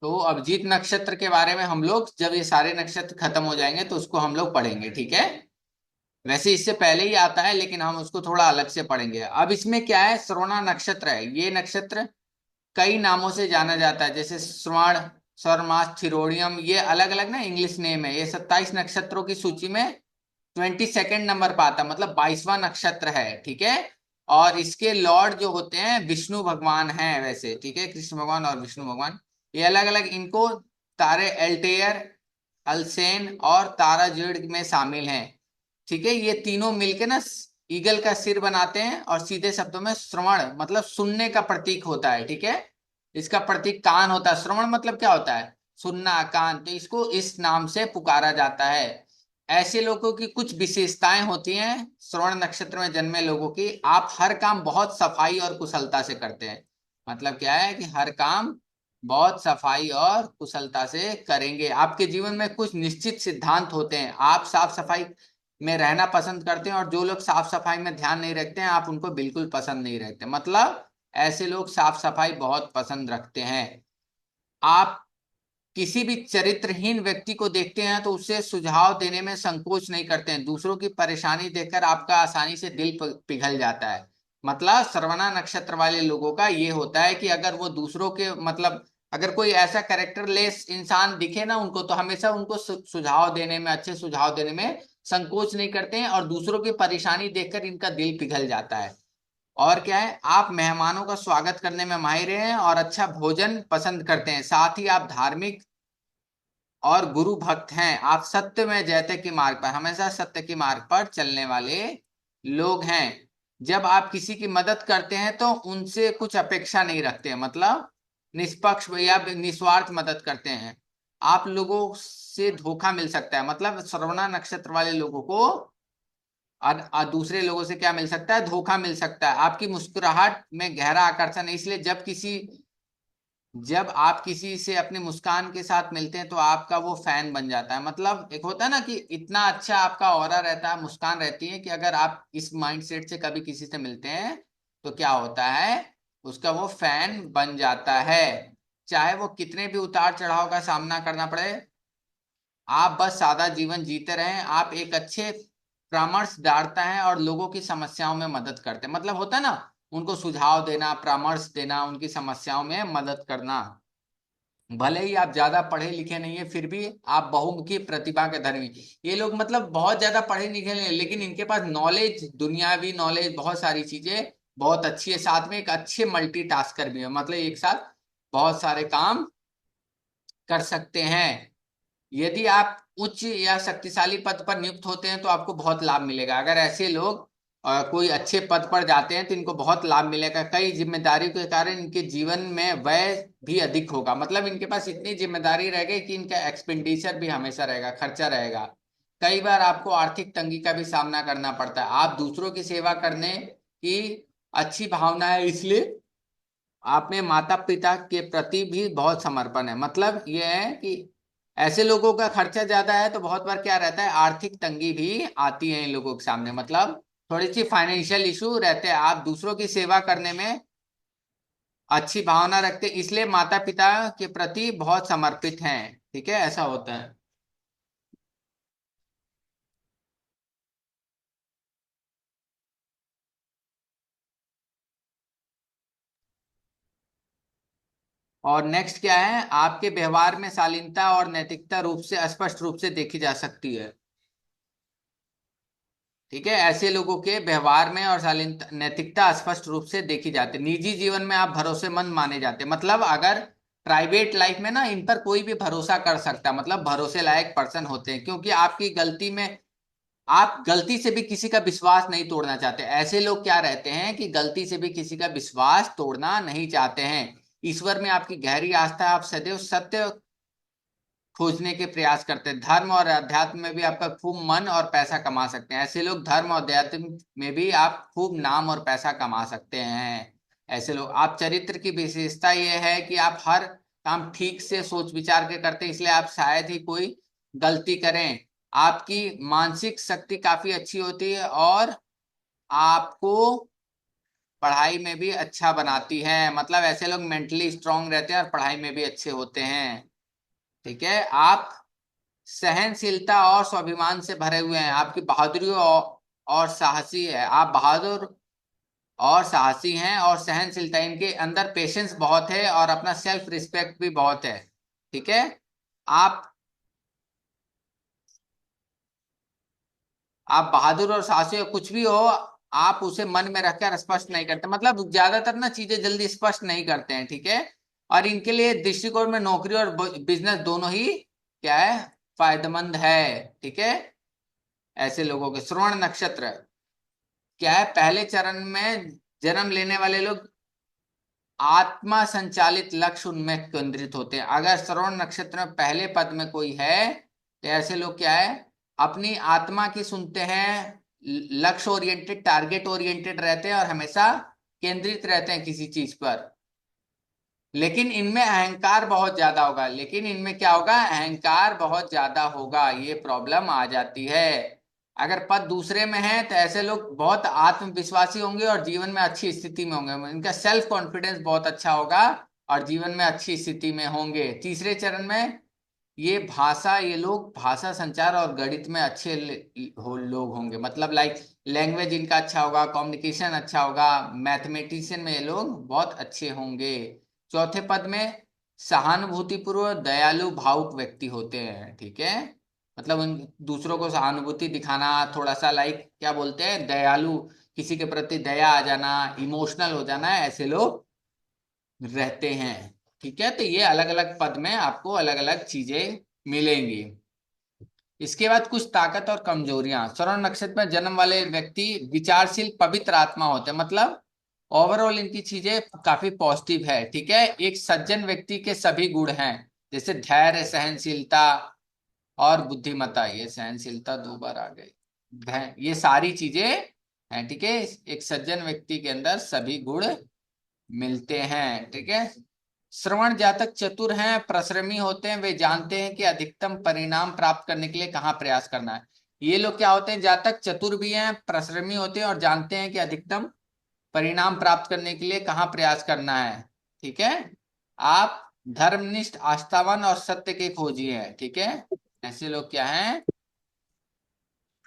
तो अभिजीत नक्षत्र के बारे में हम लोग जब ये सारे नक्षत्र खत्म हो जाएंगे तो उसको हम लोग पढ़ेंगे, ठीक है। वैसे इससे पहले ही आता है लेकिन हम उसको थोड़ा अलग से पढ़ेंगे। अब इसमें क्या है, श्रवणा नक्षत्र है। ये नक्षत्र कई नामों से जाना जाता है, जैसे श्रवण, स्वर्मास, थिरोड़ियम, ये अलग अलग ना इंग्लिश नेम है। ये 27 नक्षत्रों की सूची में 22nd नंबर पर आता, मतलब 22वां नक्षत्र है, ठीक है। और इसके लॉर्ड जो होते हैं विष्णु भगवान हैं वैसे, ठीक है, कृष्ण भगवान और विष्णु भगवान। ये अलग अलग इनको तारे एल्टेयर, अल्सेन और ताराजुड़ में शामिल हैं, ठीक है। ये तीनों मिलके ना ईगल का सिर बनाते हैं, और सीधे शब्दों में श्रवण मतलब सुनने का प्रतीक होता है, ठीक है। इसका प्रतीक कान होता है। श्रवण मतलब क्या होता है, सुनना, कान, तो इसको इस नाम से पुकारा जाता है। ऐसे लोगों की कुछ विशेषताएं होती हैं श्रवण नक्षत्र में जन्मे लोगों की। आप हर काम बहुत सफाई और कुशलता से करते हैं। मतलब क्या है कि हर काम बहुत सफाई और कुशलता से करेंगे। आपके जीवन में कुछ निश्चित सिद्धांत होते हैं। आप साफ सफाई में रहना पसंद करते हैं, और जो लोग साफ सफाई में ध्यान नहीं रखते हैं आप उनको बिल्कुल पसंद नहीं रखते। मतलब ऐसे लोग साफ सफाई बहुत पसंद रखते हैं। आप किसी भी चरित्रहीन व्यक्ति को देखते हैं तो उससे सुझाव देने में संकोच नहीं करते हैं। दूसरों की परेशानी देखकर आपका आसानी से दिल पिघल जाता है। मतलब श्रवणा नक्षत्र वाले लोगों का ये होता है कि अगर वो दूसरों के मतलब अगर कोई ऐसा कैरेक्टरलेस इंसान दिखे ना उनको, तो हमेशा उनको सुझाव देने में, अच्छे सुझाव देने में संकोच नहीं करते हैं, और दूसरों की परेशानी देखकर इनका दिल पिघल जाता है। और क्या है, आप मेहमानों का स्वागत करने में माहिर हैं और अच्छा भोजन पसंद करते हैं। साथ ही आप धार्मिक और गुरु भक्त हैं। आप सत्य में जयते के मार्ग पर, हमेशा सत्य के मार्ग पर चलने वाले लोग हैं। जब आप किसी की मदद करते हैं तो उनसे कुछ अपेक्षा नहीं रखते हैं, मतलब निष्पक्ष या निस्वार्थ मदद करते हैं। आप लोगों से धोखा मिल सकता है, मतलब श्रवणा नक्षत्र वाले लोगों को और दूसरे लोगों से क्या मिल सकता है, धोखा मिल सकता है। आपकी मुस्कुराहट में गहरा आकर्षण है, इसलिए जब आप किसी से अपनी मुस्कान के साथ मिलते हैं तो आपका वो फैन बन जाता है। मतलब एक होता है ना कि इतना अच्छा आपका ऑरा रहता है, मुस्कान रहती है, कि अगर आप इस माइंडसेट से कभी किसी से मिलते हैं तो क्या होता है, उसका वो फैन बन जाता है। चाहे वो कितने भी उतार चढ़ाव का सामना करना पड़े, आप बस सादा जीवन जीते रहें। आप एक अच्छे परामर्शदाता हैं और लोगों की समस्याओं में मदद करते हैं। मतलब होता है ना, उनको सुझाव देना, परामर्श देना, उनकी समस्याओं में मदद करना। भले ही आप ज्यादा पढ़े लिखे नहीं है फिर भी आप बहुमुखी प्रतिभा के धनी। ये लोग मतलब बहुत ज्यादा पढ़े लिखे नहीं हैं, लेकिन इनके पास नॉलेज, दुनियावी नॉलेज, बहुत सारी चीजें बहुत अच्छी है। साथ में एक अच्छे मल्टीटास्कर भी है, मतलब एक साथ बहुत सारे काम कर सकते हैं। यदि आप उच्च या शक्तिशाली पद पर नियुक्त होते हैं तो आपको बहुत लाभ मिलेगा। अगर ऐसे लोग कोई अच्छे पद पर जाते हैं तो इनको बहुत लाभ मिलेगा। कई जिम्मेदारियों के कारण इनके जीवन में व्यय भी अधिक होगा। मतलब इनके पास इतनी जिम्मेदारी रहेगी कि इनका एक्सपेंडिचर भी हमेशा रहेगा, खर्चा रहेगा। कई बार आपको आर्थिक तंगी का भी सामना करना पड़ता है। आप दूसरों की सेवा करने की अच्छी भावना है, इसलिए आप में माता पिता के प्रति भी बहुत समर्पण है। मतलब ये है कि ऐसे लोगों का खर्चा ज्यादा है तो बहुत बार क्या रहता है, आर्थिक तंगी भी आती है इन लोगों के सामने। मतलब थोड़ी सी फाइनेंशियल इशू रहते हैं। आप दूसरों की सेवा करने में अच्छी भावना रखते हैं, इसलिए माता पिता के प्रति बहुत समर्पित हैं, ठीक है, ऐसा होता है। और नेक्स्ट क्या है, आपके व्यवहार में शालीनता और नैतिकता रूप से स्पष्ट रूप से देखी जा सकती है, ठीक है। ऐसे लोगों के व्यवहार में और शालीनता, नैतिकता स्पष्ट रूप से देखी जाती है। निजी जीवन में आप भरोसेमंद माने जाते हैं। मतलब अगर प्राइवेट लाइफ में ना इन पर कोई भी भरोसा कर सकता है, मतलब भरोसे लायक पर्सन होते हैं, क्योंकि आपकी गलती में आप गलती से भी किसी का विश्वास नहीं तोड़ना चाहते। ऐसे लोग क्या रहते हैं कि गलती से भी किसी का विश्वास तोड़ना नहीं चाहते हैं। ईश्वर में आपकी गहरी आस्था है, आप सदैव सत्य खोजने के प्रयास करते हैं। धर्म और अध्यात्म में भी आपका खूब मन और पैसा कमा सकते हैं। ऐसे लोग धर्म और अध्यात्म में भी आप खूब नाम और पैसा कमा सकते हैं। ऐसे लोग, आप चरित्र की विशेषता यह है कि आप हर काम ठीक से सोच विचार के करते हैं, इसलिए आप शायद ही कोई गलती करें। आपकी मानसिक शक्ति काफी अच्छी होती है, और आपको पढ़ाई में भी अच्छा बनाती है। मतलब ऐसे लोग मेंटली स्ट्रांग रहते हैं और पढ़ाई में भी अच्छे होते हैं। ठीक है। आप सहनशीलता और स्वाभिमान से भरे हुए हैं। आपकी बहादुरी और साहसी है। आप बहादुर और साहसी हैं और सहनशीलता, इनके अंदर पेशेंस बहुत है और अपना सेल्फ रिस्पेक्ट भी बहुत है। ठीक है। आप आप बहादुर और साहसी हो, कुछ भी हो, आप उसे मन में रखकर स्पष्ट नहीं करते। मतलब ज्यादातर ना चीजें जल्दी स्पष्ट नहीं करते हैं। ठीक है। और इनके लिए दृष्टिकोण में नौकरी और बिजनेस दोनों ही क्या है, फायदेमंद है। ठीक है। ऐसे लोगों के श्रवण नक्षत्र क्या है, पहले चरण में जन्म लेने वाले लोग आत्मा संचालित लक्ष्य उनमें केंद्रित होते हैं। अगर श्रवण नक्षत्र में पहले पद में कोई है तो ऐसे लोग क्या है, अपनी आत्मा की सुनते हैं, लक्ष्य ओरिएंटेड, टारगेट ओरिएंटेड रहते हैं और हमेशा केंद्रित रहते हैं किसी चीज पर। लेकिन इनमें अहंकार बहुत ज्यादा होगा। लेकिन इनमें क्या होगा, अहंकार बहुत ज्यादा होगा, ये प्रॉब्लम आ जाती है। अगर पद दूसरे में है तो ऐसे लोग बहुत आत्मविश्वासी होंगे और जीवन में अच्छी स्थिति में होंगे। इनका सेल्फ कॉन्फिडेंस बहुत अच्छा होगा और जीवन में अच्छी स्थिति में होंगे। तीसरे चरण में ये लोग भाषा संचार और गणित में अच्छे लोग होंगे। मतलब लाइक लैंग्वेज इनका अच्छा होगा, कम्युनिकेशन अच्छा होगा, मैथमेटिशियन में ये लोग बहुत अच्छे होंगे। चौथे पद में सहानुभूतिपूर्व दयालु भावुक व्यक्ति होते हैं। ठीक है। मतलब उन दूसरों को सहानुभूति दिखाना, थोड़ा सा लाइक क्या बोलते हैं, दयालु, किसी के प्रति दया आ जाना, इमोशनल हो जाना, ऐसे लोग रहते हैं। ठीक है। तो ये अलग अलग पद में आपको अलग अलग चीजें मिलेंगी। इसके बाद कुछ ताकत और कमजोरियां। श्रवण नक्षत्र में जन्म वाले व्यक्ति विचारशील पवित्र आत्मा होते हैं। मतलब ओवरऑल इनकी चीजें काफी पॉजिटिव है। ठीक है। एक सज्जन व्यक्ति के सभी गुण हैं, जैसे धैर्य, सहनशीलता और बुद्धिमत्ता। ये सहनशीलता दो बार आ गई। ये सारी चीजें हैं। ठीक है। एक सज्जन व्यक्ति के अंदर सभी गुण मिलते हैं। ठीक है। श्रवण जातक चतुर हैं, परिश्रमी होते हैं। वे जानते हैं कि अधिकतम परिणाम प्राप्त करने के लिए कहाँ प्रयास करना है। ये लोग क्या होते हैं, जातक चतुर भी हैं, परिश्रमी होते हैं और जानते हैं कि अधिकतम परिणाम प्राप्त करने के लिए कहाँ प्रयास करना है। ठीक है। आप धर्मनिष्ठ, आस्थावान और सत्य के खोजी हैं। ठीक है। ऐसे लोग क्या हैं,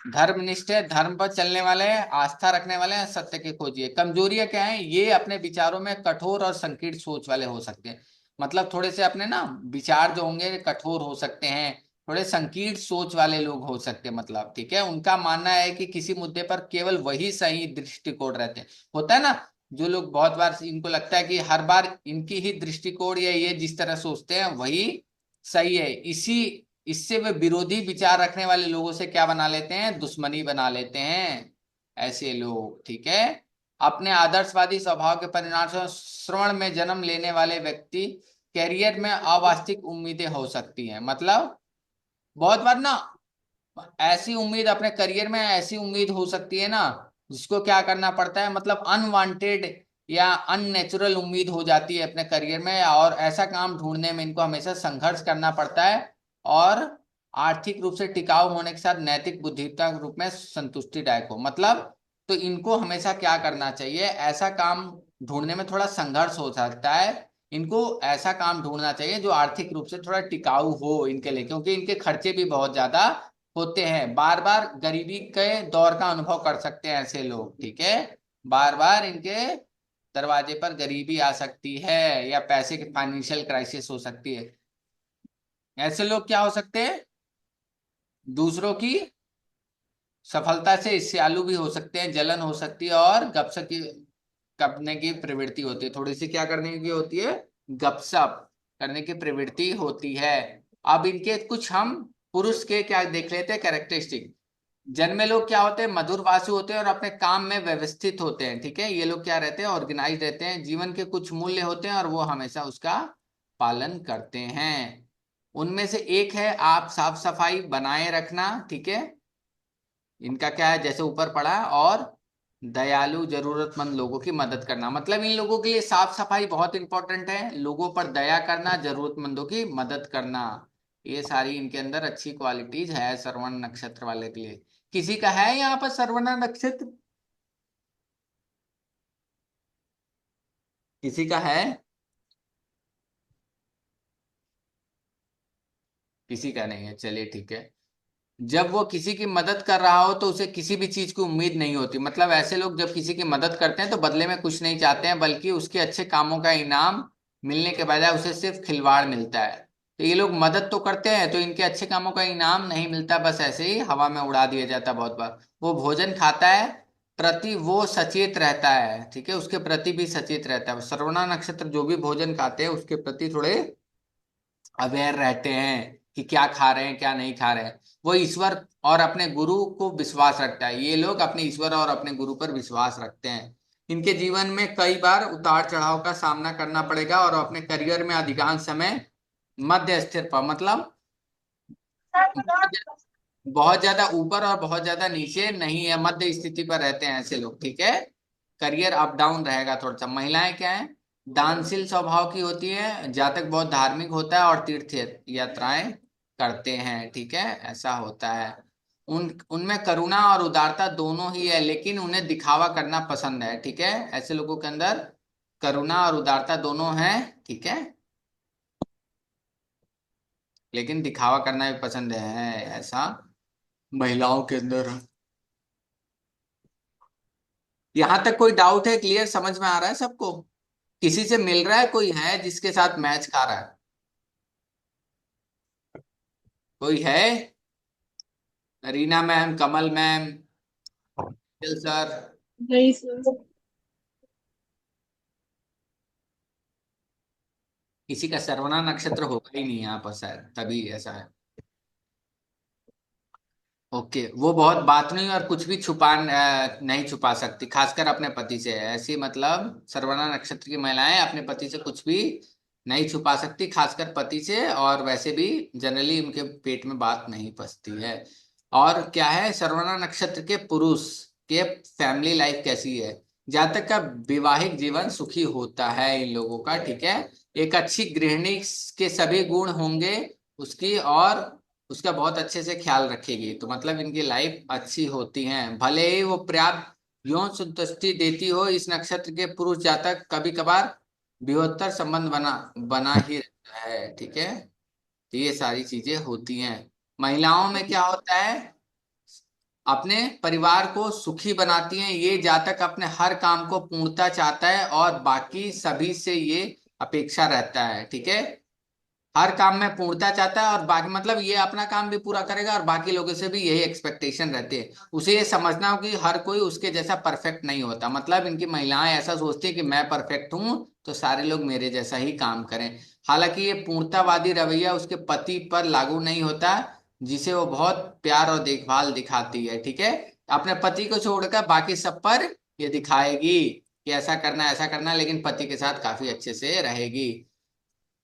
धर्मनिष्ठ है, धर्म पर चलने वाले हैं, आस्था रखने वाले हैं, सत्य की खोजी है। कमजोरियां क्या है, ये अपने विचारों में कठोर और संकीर्ण सोच वाले हो सकते हैं। मतलब थोड़े से अपने ना विचार जो होंगे कठोर हो सकते हैं, थोड़े संकीर्ण सोच वाले लोग हो सकते हैं। मतलब ठीक है, उनका मानना है कि किसी मुद्दे पर केवल वही सही दृष्टिकोण रहते हैं। होता है ना, जो लोग बहुत बार इनको लगता है कि हर बार इनकी ही दृष्टिकोण या ये जिस तरह सोचते हैं वही सही है। इसी इससे वे विरोधी विचार रखने वाले लोगों से क्या बना लेते हैं, दुश्मनी बना लेते हैं ऐसे लोग। ठीक है। अपने आदर्शवादी स्वभाव के परिणाम से श्रवण में जन्म लेने वाले व्यक्ति कैरियर में अवास्तविक उम्मीदें हो सकती हैं। मतलब बहुत बार ना ऐसी उम्मीद, अपने करियर में ऐसी उम्मीद हो सकती है ना, जिसको क्या करना पड़ता है, मतलब अनवांटेड या अननेचुरल उम्मीद हो जाती है अपने करियर में। और ऐसा काम ढूंढने में इनको हमेशा संघर्ष करना पड़ता है। और आर्थिक रूप से टिकाऊ होने के साथ नैतिक बुद्धिमत्ता के रूप में संतुष्टिदायक हो। मतलब तो इनको हमेशा क्या करना चाहिए, ऐसा काम ढूंढने में थोड़ा संघर्ष हो सकता है। इनको ऐसा काम ढूंढना चाहिए जो आर्थिक रूप से थोड़ा टिकाऊ हो इनके लिए, क्योंकि इनके खर्चे भी बहुत ज्यादा होते हैं। बार बार गरीबी के दौर का अनुभव कर सकते हैं ऐसे लोग। ठीक है। बार बार इनके दरवाजे पर गरीबी आ सकती है या पैसे की फाइनेंशियल क्राइसिस हो सकती है। ऐसे लोग क्या हो सकते हैं, दूसरों की सफलता से ईर्ष्यालु भी हो सकते हैं, जलन हो सकती है और गपशप की करने की प्रवृत्ति होती है। थोड़ी सी क्या करने की होती है, गपशप करने की प्रवृत्ति होती है। अब इनके कुछ हम पुरुष के क्या देख लेते हैं कैरेक्टरिस्टिक। जन्मे लोग क्या होते हैं, मधुरभाषी होते हैं और अपने काम में व्यवस्थित होते हैं। ठीक है। ये लोग क्या रहते हैं, ऑर्गेनाइज रहते हैं। जीवन के कुछ मूल्य होते हैं और वो हमेशा उसका पालन करते हैं। उनमें से एक है आप साफ सफाई बनाए रखना। ठीक है। इनका क्या है, जैसे ऊपर पढ़ा, और दयालु, जरूरतमंद लोगों की मदद करना। मतलब इन लोगों के लिए साफ सफाई बहुत इंपॉर्टेंट है, लोगों पर दया करना, जरूरतमंदों की मदद करना। ये सारी इनके अंदर अच्छी क्वालिटीज है श्रवण नक्षत्र वाले के लिए। किसी का है यहाँ पर श्रवण नक्षत्र? किसी का है? किसी का नहीं है, चलिए ठीक है। जब वो किसी की मदद कर रहा हो तो उसे किसी भी चीज की उम्मीद नहीं होती। मतलब ऐसे लोग जब किसी की मदद करते हैं तो बदले में कुछ नहीं चाहते हैं, बल्कि उसके अच्छे कामों का इनाम मिलने के बजाय उसे सिर्फ खिलवाड़ मिलता है। तो ये लोग मदद तो करते हैं तो इनके अच्छे कामों का इनाम नहीं मिलता, बस ऐसे ही हवा में उड़ा दिया जाता है बहुत बार। वो भोजन खाता है, प्रति वो सचेत रहता है, ठीक है, उसके प्रति भी सचेत रहता है। श्रवणा नक्षत्र जो भी भोजन खाते हैं उसके प्रति थोड़े अवेयर रहते हैं कि क्या खा रहे हैं क्या नहीं खा रहे हैं। वो ईश्वर और अपने गुरु को विश्वास रखता है। ये लोग अपने ईश्वर और अपने गुरु पर विश्वास रखते हैं। इनके जीवन में कई बार उतार चढ़ाव का सामना करना पड़ेगा और अपने करियर में अधिकांश समय मध्य स्थिर पर, मतलब बहुत ज्यादा ऊपर और बहुत ज्यादा नीचे नहीं है, मध्य स्थिति पर रहते हैं ऐसे लोग, ठीक है। करियर अप डाउन रहेगा थोड़ा सा। महिलाएं क्या है, दानशील स्वभाव की होती है, जातक बहुत धार्मिक होता है और तीर्थ यात्राएं करते हैं, ठीक है, ऐसा होता है। उनमें करुणा और उदारता दोनों ही है, लेकिन उन्हें दिखावा करना पसंद है, ठीक है। ऐसे लोगों के अंदर करुणा और उदारता दोनों है, ठीक है, लेकिन दिखावा करना भी पसंद है, ऐसा महिलाओं के अंदर। यहां तक कोई डाउट है? क्लियर समझ में आ रहा है सबको? किसी से मिल रहा है? कोई है जिसके साथ मैच खा रहा है? कोई है? रीना मैम, कमल मैम, सर? नहीं सर। किसी का सर्वना नक्षत्र होगा ही नहीं यहाँ पर शायद, तभी ऐसा है। ओके, वो बहुत बात नहीं और कुछ भी नहीं छुपा सकती, खासकर अपने पति से। ऐसी मतलब सर्वना नक्षत्र की महिलाएं अपने पति से कुछ भी नहीं छुपा सकती, खासकर पति से, और वैसे भी जनरली उनके पेट में बात नहीं पचती है। और क्या है, सर्वना नक्षत्र के पुरुष के फैमिली लाइफ कैसी है? जातक का वैवाहिक जीवन सुखी होता है इन लोगों का, ठीक है। एक अच्छी गृहिणी के सभी गुण होंगे उसकी, और उसका बहुत अच्छे से ख्याल रखेगी, तो मतलब इनकी लाइफ अच्छी होती है। भले ही वो पर्याप्त यौन संतुष्टि देती हो, इस नक्षत्र के पुरुष जातक कभी कभार वियोत्तर संबंध बना बना ही रहता है, ठीक है। तो ये सारी चीजें होती हैं। महिलाओं में क्या होता है, अपने परिवार को सुखी बनाती हैं। ये जातक अपने हर काम को पूर्णता चाहता है और बाकी सभी से ये अपेक्षा रहता है, ठीक है। हर काम में पूर्णता चाहता है और बाकी मतलब ये अपना काम भी पूरा करेगा और बाकी लोगों से भी यही एक्सपेक्टेशन रहती है। उसे ये समझना हो कि हर कोई उसके जैसा परफेक्ट नहीं होता। मतलब इनकी महिलाएं ऐसा सोचती है कि मैं परफेक्ट हूं तो सारे लोग मेरे जैसा ही काम करें। हालांकि ये पूर्णतावादी रवैया उसके पति पर लागू नहीं होता, जिसे वो बहुत प्यार और देखभाल दिखाती है, ठीक है। अपने पति को छोड़कर बाकी सब पर ये दिखाएगी कि ऐसा करना है, लेकिन पति के साथ काफी अच्छे से रहेगी।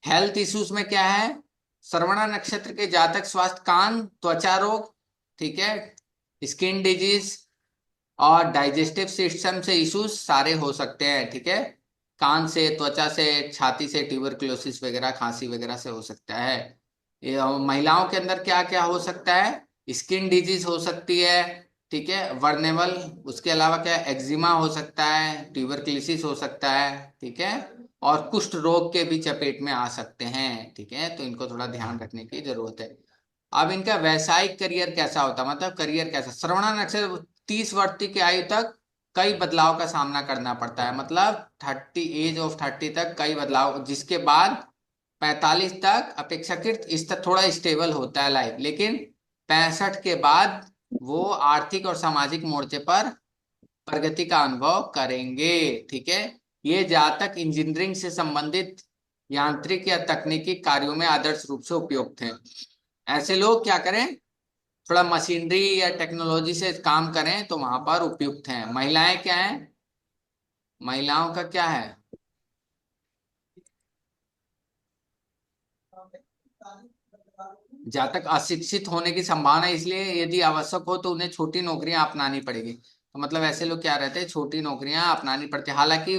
हेल्थ इश्यूज में क्या है, श्रवणा नक्षत्र के जातक स्वास्थ्य, कान, त्वचा रोग, ठीक है, स्किन डिजीज और डाइजेस्टिव सिस्टम से इश्यूज सारे हो सकते हैं, ठीक है। कान से, त्वचा से, छाती से ट्यूबरक्लोसिस वगैरह, खांसी वगैरह से हो सकता है। महिलाओं के अंदर क्या क्या हो सकता है, स्किन डिजीज हो सकती है, ठीक है, वर्नेवल। उसके अलावा क्या, एक्जिमा हो सकता है, ट्यूबरक्लोसिस हो सकता है, ठीक है, और कुष्ठ रोग के भी चपेट में आ सकते हैं, ठीक है। तो इनको थोड़ा ध्यान रखने की जरूरत है। अब इनका वैवाहिक करियर कैसा होता है, मतलब करियर कैसा, श्रवणा नक्षत्र 30 वर्ष की आयु तक कई बदलाव का सामना करना पड़ता है। मतलब 30 तक कई बदलाव, जिसके बाद 45 तक अपेक्षाकृत इस तक थोड़ा स्टेबल होता है लाइफ, लेकिन 65 के बाद वो आर्थिक और सामाजिक मोर्चे पर प्रगति का अनुभव करेंगे, ठीक है। ये जातक इंजीनियरिंग से संबंधित यांत्रिक या तकनीकी कार्यों में आदर्श रूप से उपयुक्त हैं। ऐसे लोग क्या करें, थोड़ा मशीनरी या टेक्नोलॉजी से काम करें तो वहां पर उपयुक्त हैं। महिलाएं क्या हैं, महिलाओं का क्या है, जहाँ तक अशिक्षित होने की संभावना है, इसलिए यदि आवश्यक हो तो उन्हें छोटी नौकरियां अपनानी पड़ेगी। तो मतलब ऐसे लोग क्या रहते हैं, छोटी नौकरियां अपनानी पड़ती है। हालांकि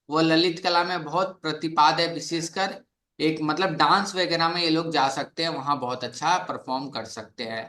वो ललित कला में बहुत प्रतिपाद है, विशेषकर एक मतलब डांस वगैरह में ये लोग जा सकते हैं, वहां बहुत अच्छा परफॉर्म कर सकते हैं।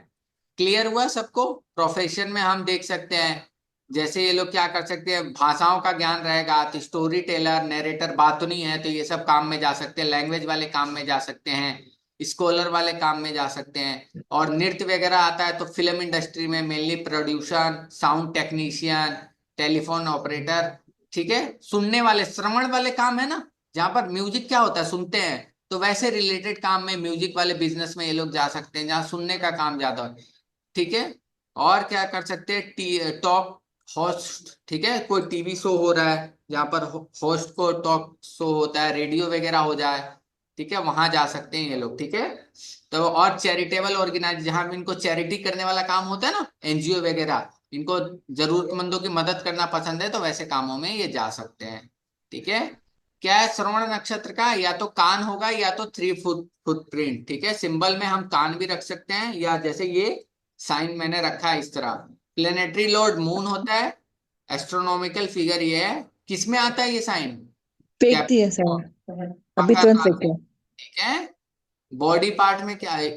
क्लियर हुआ सबको? प्रोफेशन में हम देख सकते हैं जैसे ये लोग क्या कर सकते हैं, भाषाओं का ज्ञान रहेगा तो स्टोरी टेलर नरेटर, बात तो नहीं है तो ये सब काम में जा सकते हैं, लैंग्वेज वाले काम में जा सकते हैं, स्कॉलर वाले काम में जा सकते हैं। और नृत्य वगैरह आता है तो फिल्म इंडस्ट्री में mainly producer, sound technician, telephone operator. ठीक है, सुनने वाले, श्रवण वाले काम है ना, जहाँ पर म्यूजिक क्या होता है, सुनते हैं, तो वैसे रिलेटेड काम में म्यूजिक वाले बिजनेस में ये लोग जा सकते हैं, जहाँ सुनने का काम ज्यादा हो। ठीक है। और क्या कर सकते हैं, टॉक होस्ट। ठीक है, कोई टीवी शो हो रहा है जहाँ पर होस्ट को टॉक शो होता है, रेडियो वगैरह हो जाए, ठीक है, वहां जा सकते हैं ये लोग। ठीक है। तो और चैरिटेबल ऑर्गेनाइज, जहां भी इनको चैरिटी करने वाला काम होता है ना, एनजीओ वगैरह, इनको जरूरतमंदों की मदद करना पसंद है तो वैसे कामों में ये जा सकते हैं। ठीक है। क्या है श्रवण नक्षत्र का, या तो कान होगा या तो 3 फुटप्रिंट। ठीक है, सिंबल में हम कान भी रख सकते हैं, या जैसे ये साइन मैंने रखा है इस तरह। प्लेनेटरी लॉर्ड मून होता है। एस्ट्रोनॉमिकल फिगर ये है, किसमें आता है ये साइन, फेंक दिए कैप्रिकॉर्न, सर, अभी मकर तुरंत फेंक राशि। दिया। ठीक है। बॉडी पार्ट में क्या है,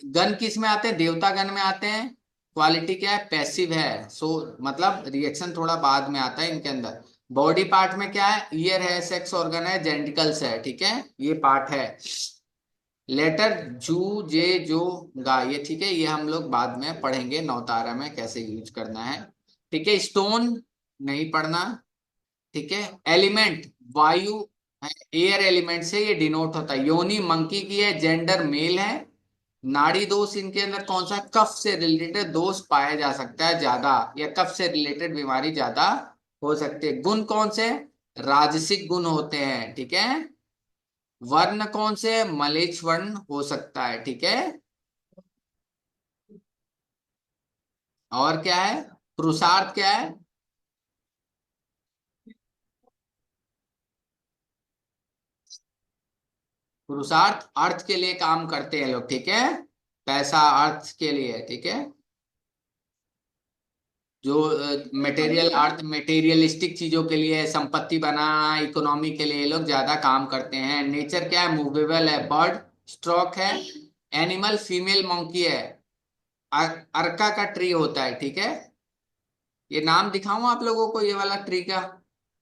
गन किस में आते हैं, देवता गन में आते हैं। क्वालिटी क्या है, पैसिव है, सो मतलब रिएक्शन थोड़ा बाद में आता है इनके अंदर। बॉडी पार्ट में क्या है, ईयर है, सेक्स ऑर्गन है, जेंटिकल्स है। ठीक है, ये पार्ट है। लेटर जू, जे, जो, गा, ये ठीक है, ये हम लोग बाद में पढ़ेंगे नौतारा में कैसे यूज करना है। ठीक है, स्टोन नहीं पढ़ना। ठीक है। एलिमेंट, वायु, एयर एलिमेंट से ये डिनोट होता है। योनि मंकी की है, जेंडर मेल है। नाड़ी दोष इनके अंदर कौन सा, कफ से रिलेटेड दोष पाया जा सकता है ज्यादा, या कफ से रिलेटेड बीमारी ज्यादा हो सकती है। गुण कौन से, राजसिक गुण होते हैं। ठीक है। वर्ण कौन से, मलेच्छ वर्ण हो सकता है। ठीक है। और क्या है, पुरुषार्थ क्या है, पुरुषार्थ अर्थ के लिए काम करते हैं लोग। ठीक है, पैसा अर्थ के लिए। ठीक है, जो मटेरियल अर्थ, मटेरियलिस्टिक चीजों के लिए, संपत्ति बनाना, इकोनॉमी के लिए ये लोग ज्यादा काम करते हैं। नेचर क्या है, मूवेबल है, बर्ड स्ट्रोक है। एनिमल फीमेल मंकी है। अर्का का ट्री होता है। ठीक है, ये नाम दिखाऊं आप लोगों को ये वाला ट्री का,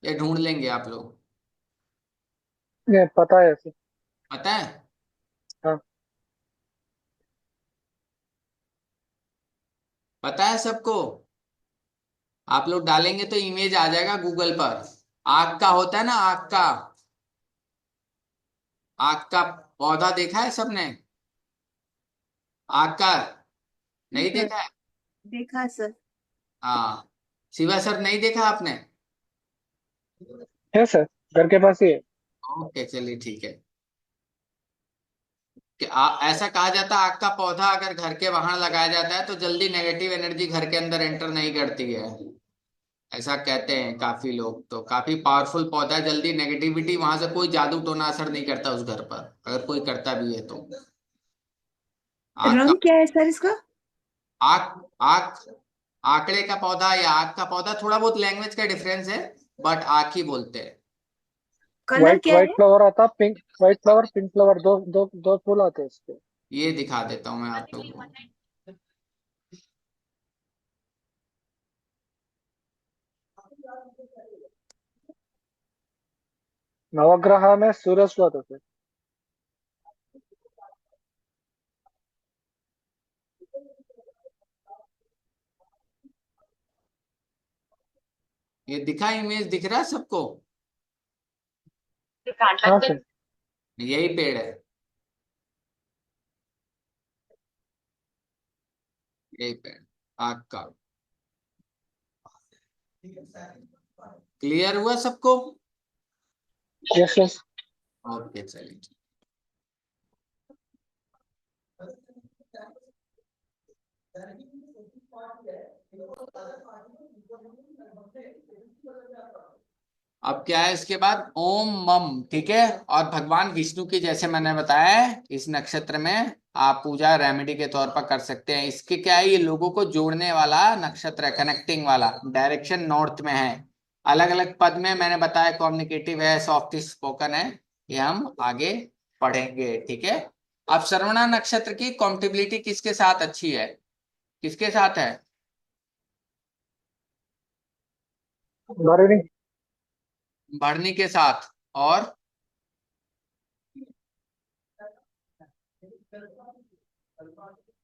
या ढूंढ लेंगे आप लोग, ये पता है सर। पता है। हाँ। पता है सबको, आप लोग डालेंगे तो इमेज आ जाएगा गूगल पर। आग का होता है ना, आग का, आग का पौधा देखा है सबने, आग का, नहीं सर, देखा है। देखा सर। हाँ, शिवा सर नहीं देखा आपने। है सर, घर के पास ही है। ओके चलिए ठीक है। कि ऐसा कहा जाता है, आग का पौधा अगर घर के बाहर लगाया जाता है तो जल्दी नेगेटिव एनर्जी घर के अंदर एंटर नहीं करती है, ऐसा कहते हैं काफी लोग। तो काफी पावरफुल पौधा है, जल्दी नेगेटिविटी वहां से कोई जादू टोना असर नहीं करता उस घर पर, अगर कोई करता भी है तो। आग का, रंग क्या है सर इसका? आग, आग, आंकड़े का पौधा या आग का पौधा, थोड़ा बहुत लैंग्वेज का डिफरेंस है, बट आग ही बोलते हैं। कलर व्हाइट क्या व्हाइट है? फ्लावर आता, pink white flower, pink flower, दो दो दो फूल आते हैं इसके। ये दिखा देता हूँ मैं आप लोगों को। नवग्रह में सूरज हुआ था सर। ये दिखा, इमेज दिख रहा है सबको, हाँ सर। यही पेड़ है, यही पेड़ आग का। क्लियर हुआ सबको। Yes yes. ओके चलिए। अब क्या है इसके बाद, ओम मम। ठीक है, और भगवान विष्णु की, जैसे मैंने बताया है, इस नक्षत्र में आप पूजा रेमेडी के तौर पर कर सकते हैं। इसके क्या है, ये लोगों को जोड़ने वाला नक्षत्र है, कनेक्टिंग वाला, डायरेक्शन नॉर्थ में है। अलग अलग पद में मैंने बताया, कम्युनिकेटिव है, सॉफ्ट स्पोकन है, ये हम आगे पढ़ेंगे। ठीक है। अब श्रवणा नक्षत्र की कॉम्पिटिबिलिटी किसके साथ अच्छी है, किसके साथ है, भरणी। भरनी के साथ। और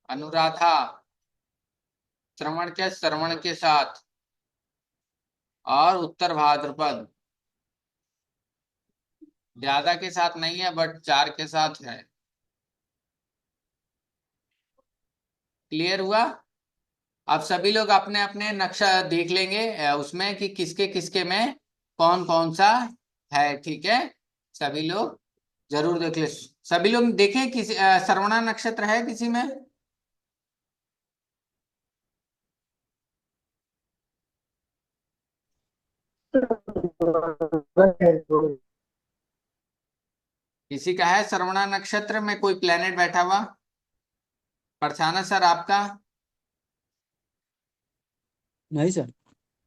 अनुराधा। श्रवण के साथ। और उत्तर भाद्रपद। ज्यादा के साथ नहीं है बट 4 के साथ है। क्लियर हुआ? अब सभी लोग अपने अपने नक्शा देख लेंगे उसमें कि किसके किसके में कौन कौन सा है। ठीक है, सभी लोग जरूर देख ले। सभी लोग देखें किसी श्रवणा नक्षत्र है किसी में? किसी का है श्रवणा नक्षत्र में कोई प्लेनेट बैठा हुआ? परछाना सर आपका? नहीं सर।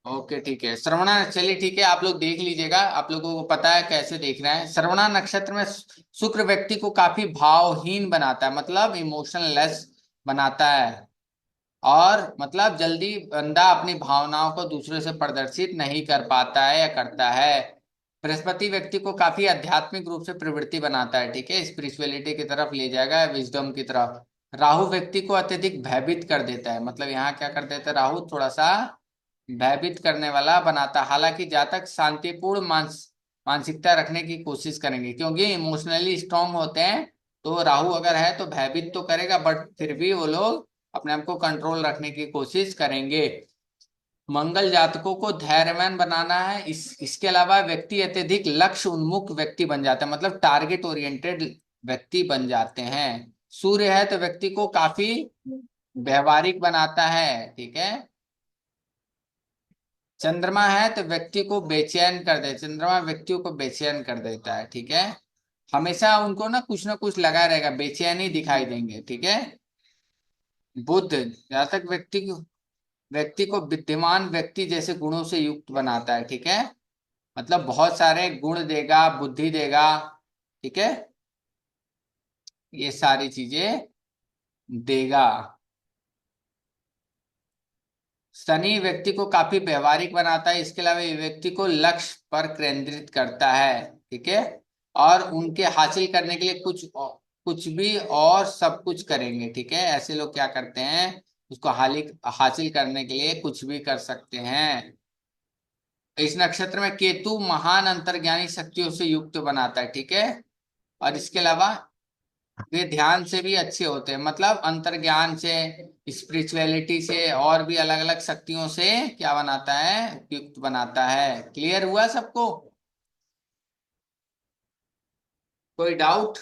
ओके ठीक है, श्रवणा, चलिए ठीक है, आप लोग देख लीजिएगा, आप लोगों को पता है कैसे देखना है। श्रवणा नक्षत्र में शुक्र व्यक्ति को काफी भावहीन बनाता है, मतलब इमोशनलेस बनाता है। और मतलब जल्दी बंदा अपनी भावनाओं को दूसरे से प्रदर्शित नहीं कर पाता है या करता है। बृहस्पति व्यक्ति को काफी आध्यात्मिक रूप से प्रवृत्ति बनाता है, ठीक है, स्पिरिचुअलिटी की तरफ ले जाएगा, विजडम की तरफ। राहु व्यक्ति को अत्यधिक भयभीत कर देता है, मतलब यहाँ क्या कर देता है राहु, थोड़ा सा भयभीत करने वाला बनाता है। हालांकि जातक शांतिपूर्ण मानसिकता रखने की कोशिश करेंगे, क्योंकि इमोशनली स्ट्रांग होते हैं। तो राहु अगर है तो भयभीत तो करेगा, बट फिर भी वो लोग अपने आप को कंट्रोल रखने की कोशिश करेंगे। मंगल जातकों को धैर्यवान बनाना है। इसके अलावा व्यक्ति अत्यधिक लक्ष्य उन्मुख व्यक्ति बन जाता है, मतलब टारगेट ओरिएंटेड व्यक्ति बन जाते हैं। सूर्य है तो व्यक्ति को काफी व्यवहारिक बनाता है, ठीक है। चंद्रमा है तो व्यक्ति को बेचैन कर दे, चंद्रमा व्यक्तियों को बेचैन कर देता है, ठीक है। हमेशा उनको ना कुछ लगा रहेगा, बेचैनी दिखाई देंगे, ठीक है। बुध जातक व्यक्ति को विद्यमान व्यक्ति जैसे गुणों से युक्त बनाता है, ठीक है। मतलब बहुत सारे गुण देगा, बुद्धि देगा, ठीक है, ये सारी चीजें देगा। शनि व्यक्ति को काफी व्यवहारिक बनाता है, इसके अलावा ये व्यक्ति को लक्ष्य पर केंद्रित करता है, ठीक है। और उनके हासिल करने के लिए कुछ भी और सब कुछ करेंगे, ठीक है। ऐसे लोग क्या करते हैं, उसको हासिल करने के लिए कुछ भी कर सकते हैं। इस नक्षत्र में केतु महान अंतर्ज्ञानी शक्तियों से युक्त बनाता है, ठीक है। और इसके अलावा वे ध्यान से भी अच्छे होते हैं, मतलब अंतर्ज्ञान से, स्पिरिचुअलिटी से और भी अलग अलग शक्तियों से क्या बनाता है, युक्त बनाता है। क्लियर हुआ सबको? कोई डाउट?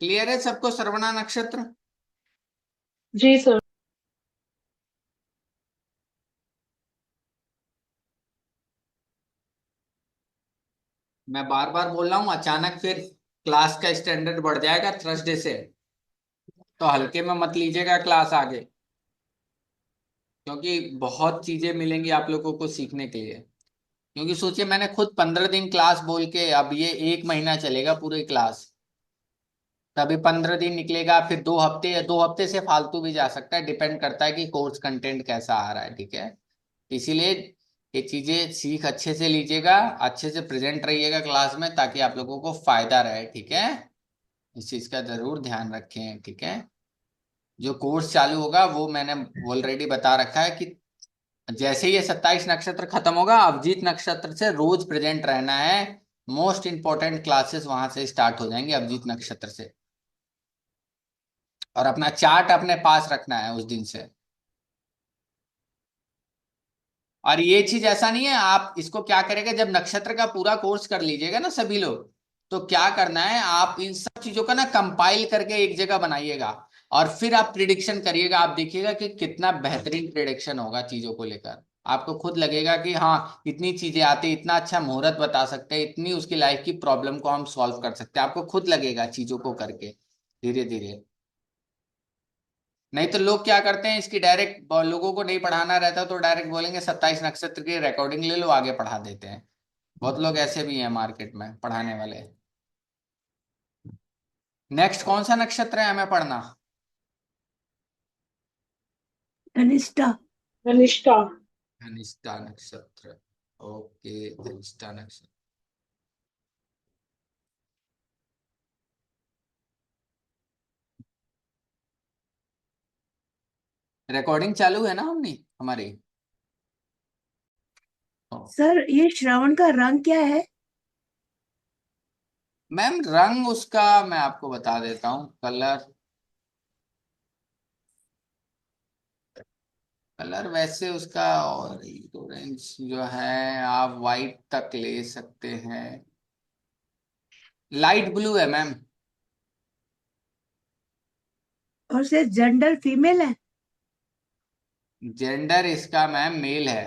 क्लियर है सबको श्रवणा नक्षत्र? जी सर। मैं बार बार बोल रहा हूँ, अचानक फिर क्लास का स्टैंडर्ड बढ़ जाएगा थर्सडे से, तो हल्के में मत लीजिएगा क्लास आगे, क्योंकि बहुत चीजें मिलेंगी आप लोगों को सीखने के लिए। क्योंकि सोचिए मैंने खुद 15 दिन क्लास बोल के, अब ये 1 महीना चलेगा पूरी क्लास, तभी 15 दिन निकलेगा, फिर 2 हफ्ते, या 2 हफ्ते से फालतू भी जा सकता है, डिपेंड करता है कि कोर्स कंटेंट कैसा आ रहा है, ठीक है। इसीलिए ये चीजें सीख अच्छे से लीजिएगा, अच्छे से प्रेजेंट रहिएगा क्लास में, ताकि आप लोगों को फायदा रहे, ठीक है। इस चीज का जरूर ध्यान रखें, ठीक है। जो कोर्स चालू होगा वो मैंने ऑलरेडी बता रखा है कि जैसे ही ये 27 नक्षत्र खत्म होगा, अभिजीत नक्षत्र से रोज प्रेजेंट रहना है। मोस्ट इंपॉर्टेंट क्लासेस वहां से स्टार्ट हो जाएंगे, अभिजीत नक्षत्र से। और अपना चार्ट अपने पास रखना है उस दिन से। और ये चीज ऐसा नहीं है, आप इसको क्या करेंगे, जब नक्षत्र का पूरा कोर्स कर लीजिएगा ना सभी लोग, तो क्या करना है, आप इन सब चीजों का ना कंपाइल करके एक जगह बनाइएगा। और फिर आप प्रिडिक्शन करिएगा, आप देखिएगा कि कितना बेहतरीन प्रिडिक्शन होगा चीजों को लेकर। आपको खुद लगेगा कि हाँ, इतनी चीजें आती, इतना अच्छा मुहूर्त बता सकते हैं, इतनी उसकी लाइफ की प्रॉब्लम को हम सॉल्व कर सकते हैं, आपको खुद लगेगा चीजों को करके धीरे धीरे। नहीं तो लोग क्या करते हैं, इसकी डायरेक्ट लोगों को नहीं पढ़ाना रहता तो डायरेक्ट बोलेंगे 27 नक्षत्र की रिकॉर्डिंग ले लो, आगे पढ़ा देते हैं। बहुत लोग ऐसे भी हैं मार्केट में पढ़ाने वाले। नेक्स्ट कौन सा नक्षत्र है हमें पढ़ना? धनिष्ठा। धनिष्ठा। धनिष्ठा नक्षत्र। ओके, धनिष्ठा नक्षत्र। रिकॉर्डिंग चालू है ना हमने हमारी? सर ये श्रवण का रंग क्या है? मैम रंग उसका मैं आपको बता देता हूँ। कलर, कलर वैसे उसका ऑरेंज जो है, आप वाइट तक ले सकते हैं। लाइट ब्लू है मैम। और सर जेंडर फीमेल है? जेंडर इसका मैम मेल है।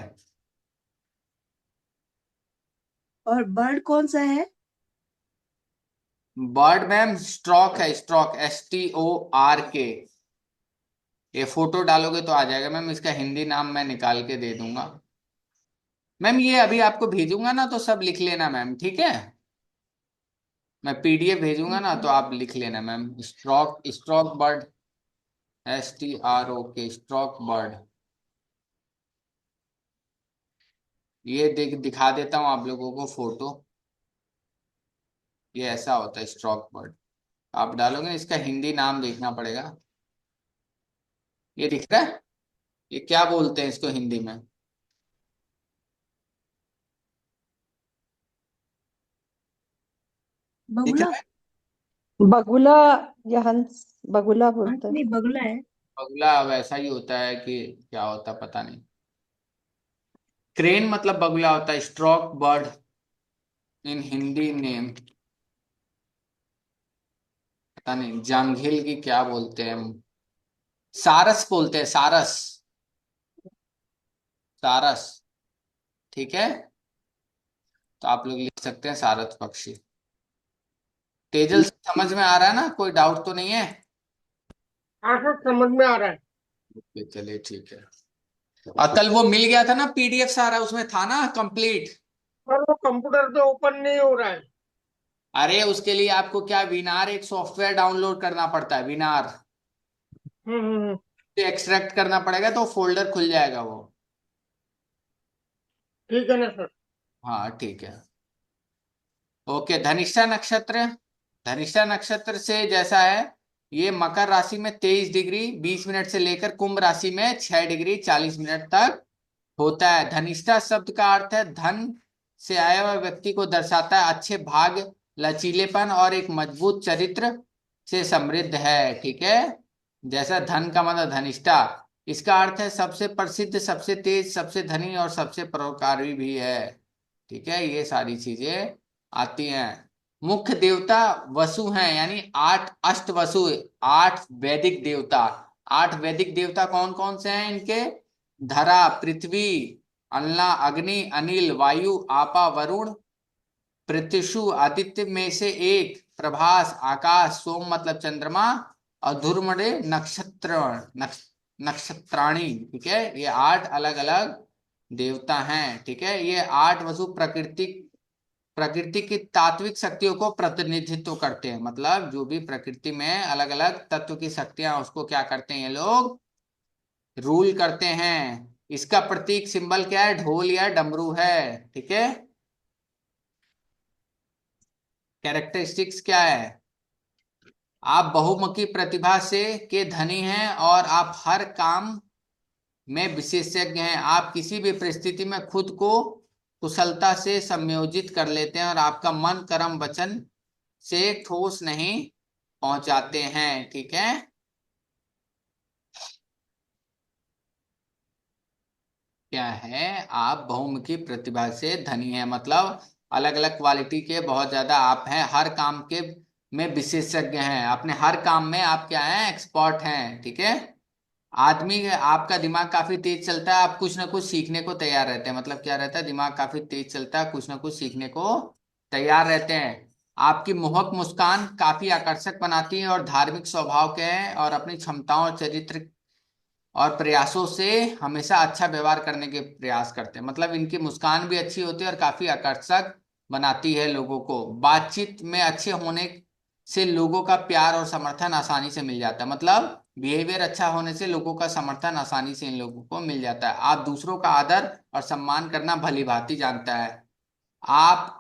और बर्ड कौन सा है? बर्ड मैम स्ट्रॉक है, स्ट्रॉक, STORK। ये फोटो डालोगे तो आ जाएगा मैम, इसका हिंदी नाम मैं निकाल के दे दूंगा। मैम ये अभी आपको भेजूंगा ना तो सब लिख लेना मैम, ठीक है? मैं PDF भेजूंगा ठीक ना है। तो आप लिख लेना ma'am. Stroke, stroke bird, STROK, stroke bird. ये दिखा देता हूँ आप लोगों को फोटो। ये ऐसा होता है स्ट्रॉक बर्ड। आप डालोगे, इसका हिंदी नाम देखना पड़ेगा। ये दिख रहा है? ये क्या बोलते हैं इसको हिंदी में? दिख बगुला। रहा है? बगुला या हंस, बगुला हंस बोलते हैं। नहीं, बगुला है। बगुला वैसा ही होता है कि क्या होता है पता नहीं। क्रेन मतलब बगुला होता है। Stroke bird in Hindi name पता नहीं। जांघिल की क्या बोलते हैं हम? सारस बोलते हैं, सारस, सारस। ठीक है, तो आप लोग लिख सकते हैं सारस पक्षी। तेजल समझ में आ रहा है ना? कोई डाउट तो नहीं है? हाँ सर, समझ में आ रहा है। ओके, चलिए ठीक है। और कल वो मिल गया था ना PDF सारा, उसमें था ना कंप्लीट? पर वो कंप्यूटर पे ओपन नहीं हो रहा है। अरे उसके लिए आपको क्या, विनार एक सॉफ्टवेयर डाउनलोड करना पड़ता है, विनार। हम्म। एक्सट्रैक्ट करना पड़ेगा तो फोल्डर खुल जाएगा वो। ठीक है ना सर। हाँ ठीक है। ओके, धनिष्ठा नक्षत्र। धनिष्ठा नक्षत्र से जैसा है, ये मकर राशि में 23 डिग्री 20 मिनट से लेकर कुंभ राशि में 6 डिग्री 40 मिनट तक होता है। धनिष्ठा शब्द का अर्थ है धन से आया हुआ व्यक्ति को दर्शाता है। अच्छे भाग्य, लचीलेपन और एक मजबूत चरित्र से समृद्ध है, ठीक है? जैसा धन का मतलब धनिष्ठा, इसका अर्थ है सबसे प्रसिद्ध, सबसे तेज, सबसे धनी और सबसे परोपकारी भी है। ठीक है, ये सारी चीजें आती हैं। मुख्य देवता वसु हैं, यानी 8 अष्ट वसु, 8 वैदिक देवता। 8 वैदिक देवता कौन कौन से हैं इनके? धरा, पृथ्वी, अल्लाह, अग्नि, अनिल, वायु, आपा, वरुण, प्रत्युषु, आदित्य में से एक, प्रभास, आकाश, सोम मतलब चंद्रमा, और धुर्मणे नक्षत्र, नक्षत्राणी। ठीक है, ये 8 अलग अलग देवता हैं। ठीक है, ये 8 वसु प्रकृति, प्रकृति की तात्विक शक्तियों को प्रतिनिधित्व करते हैं। मतलब जो भी प्रकृति में अलग अलग तत्व की शक्तियां, उसको क्या करते हैं ये लोग? रूल करते हैं। इसका प्रतीक सिंबल क्या है? ढोल या डमरू है। ठीक है, कैरेक्टरिस्टिक्स क्या है? आप बहुमुखी प्रतिभा से के धनी हैं और आप हर काम में विशेषज्ञ हैं। आप किसी भी परिस्थिति में खुद को कुशलता से समायोजित कर लेते हैं और आपका मन कर्म वचन से ठोस नहीं पहुंचाते हैं। ठीक है, क्या है? आप बहुमुखी प्रतिभा से धनी हैं, मतलब अलग अलग क्वालिटी के बहुत ज्यादा आप हैं। हर काम के में विशेषज्ञ हैं, अपने हर काम में आप क्या हैं? एक्सपर्ट हैं। ठीक है, आदमी, आपका दिमाग काफी तेज चलता है, आप कुछ ना कुछ सीखने को तैयार रहते हैं। मतलब क्या रहता है? दिमाग काफी तेज चलता है, कुछ ना कुछ सीखने को तैयार रहते हैं। आपकी मोहक मुस्कान काफी आकर्षक बनाती है और धार्मिक स्वभाव के हैं और अपनी क्षमताओं और चरित्र और प्रयासों से हमेशा अच्छा व्यवहार करने के प्रयास करते हैं। मतलब इनकी मुस्कान भी अच्छी होती है और काफी आकर्षक बनाती है लोगों को। बातचीत में अच्छे होने से लोगों का प्यार और समर्थन आसानी से मिल जाता है। मतलब बिहेवियर अच्छा होने से लोगों का समर्थन आसानी से इन लोगों को मिल जाता है। आप दूसरों का आदर और सम्मान करना भली भांति जानता है। आप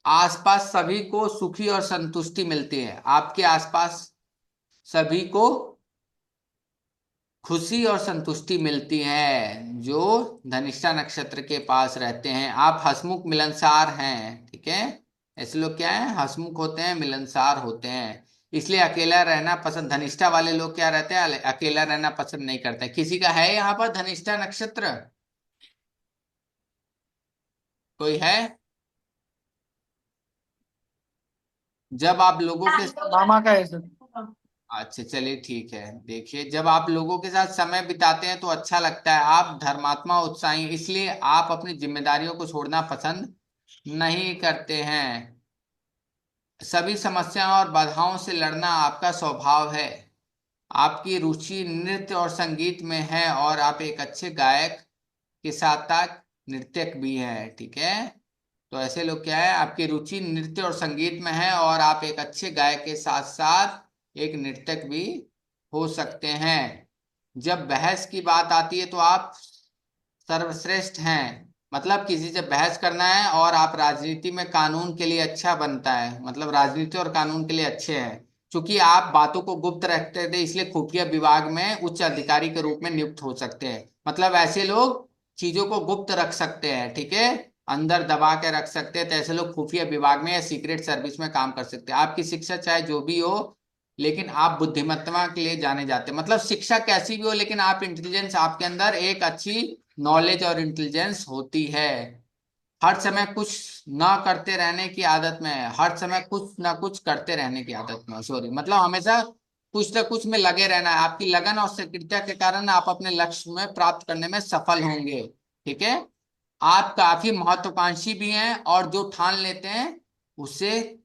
आसपास सभी को सुखी और संतुष्टि मिलती है। आपके आसपास सभी को खुशी और संतुष्टि मिलती है जो धनिष्ठा नक्षत्र के पास रहते हैं। आप हंसमुख मिलनसार हैं, ठीक है। ऐसे लोग क्या है, हंसमुख होते हैं, मिलनसार होते हैं, इसलिए अकेला रहना पसंद। धनिष्ठा वाले लोग क्या रहते हैं, अकेला रहना पसंद नहीं करते। किसी का है यहाँ पर धनिष्ठा नक्षत्र? कोई है? जब आप लोगों के मामा का है सर। अच्छा चलिए ठीक है। देखिए, जब आप लोगों के साथ समय बिताते हैं तो अच्छा लगता है। आप धर्मात्मा, उत्साही, इसलिए आप अपनी जिम्मेदारियों को छोड़ना पसंद नहीं करते हैं। सभी समस्याओं और बाधाओं से लड़ना आपका स्वभाव है। आपकी रुचि नृत्य और संगीत में है और आप एक अच्छे गायक के साथ साथ नृत्यक भी हैं, ठीक है। तो ऐसे लोग क्या है, आपकी रुचि नृत्य और संगीत में है और आप एक अच्छे गायक के साथ साथ एक नृत्यक भी हो सकते हैं। जब बहस की बात आती है तो आप सर्वश्रेष्ठ हैं। मतलब किसी से बहस करना है और आप राजनीति में कानून के लिए अच्छा बनता है, मतलब राजनीति और कानून के लिए अच्छे हैं। क्योंकि आप बातों को गुप्त रखते थे इसलिए खुफिया विभाग में उच्च अधिकारी के रूप में नियुक्त हो सकते हैं। मतलब ऐसे लोग चीजों को गुप्त रख सकते हैं, ठीक है, अंदर दबा के रख सकते हैं। तो ऐसे लोग खुफिया विभाग में या सीक्रेट सर्विस में काम कर सकते हैं। आपकी शिक्षा चाहे जो भी हो, लेकिन आप बुद्धिमत्ता के लिए जाने जाते हैं। मतलब शिक्षा कैसी भी हो, लेकिन आप इंटेलिजेंस, आपके अंदर एक अच्छी नॉलेज और इंटेलिजेंस होती है। हर समय कुछ ना करते रहने की आदत में है, हर समय कुछ ना कुछ करते रहने की आदत में, सॉरी, मतलब हमेशा कुछ ना कुछ में लगे रहना है। आपकी लगन और सक्रियता के कारण आप अपने लक्ष्य में प्राप्त करने में सफल होंगे, ठीक है। आप काफी महत्वाकांक्षी भी हैं और जो ठान लेते हैं उसे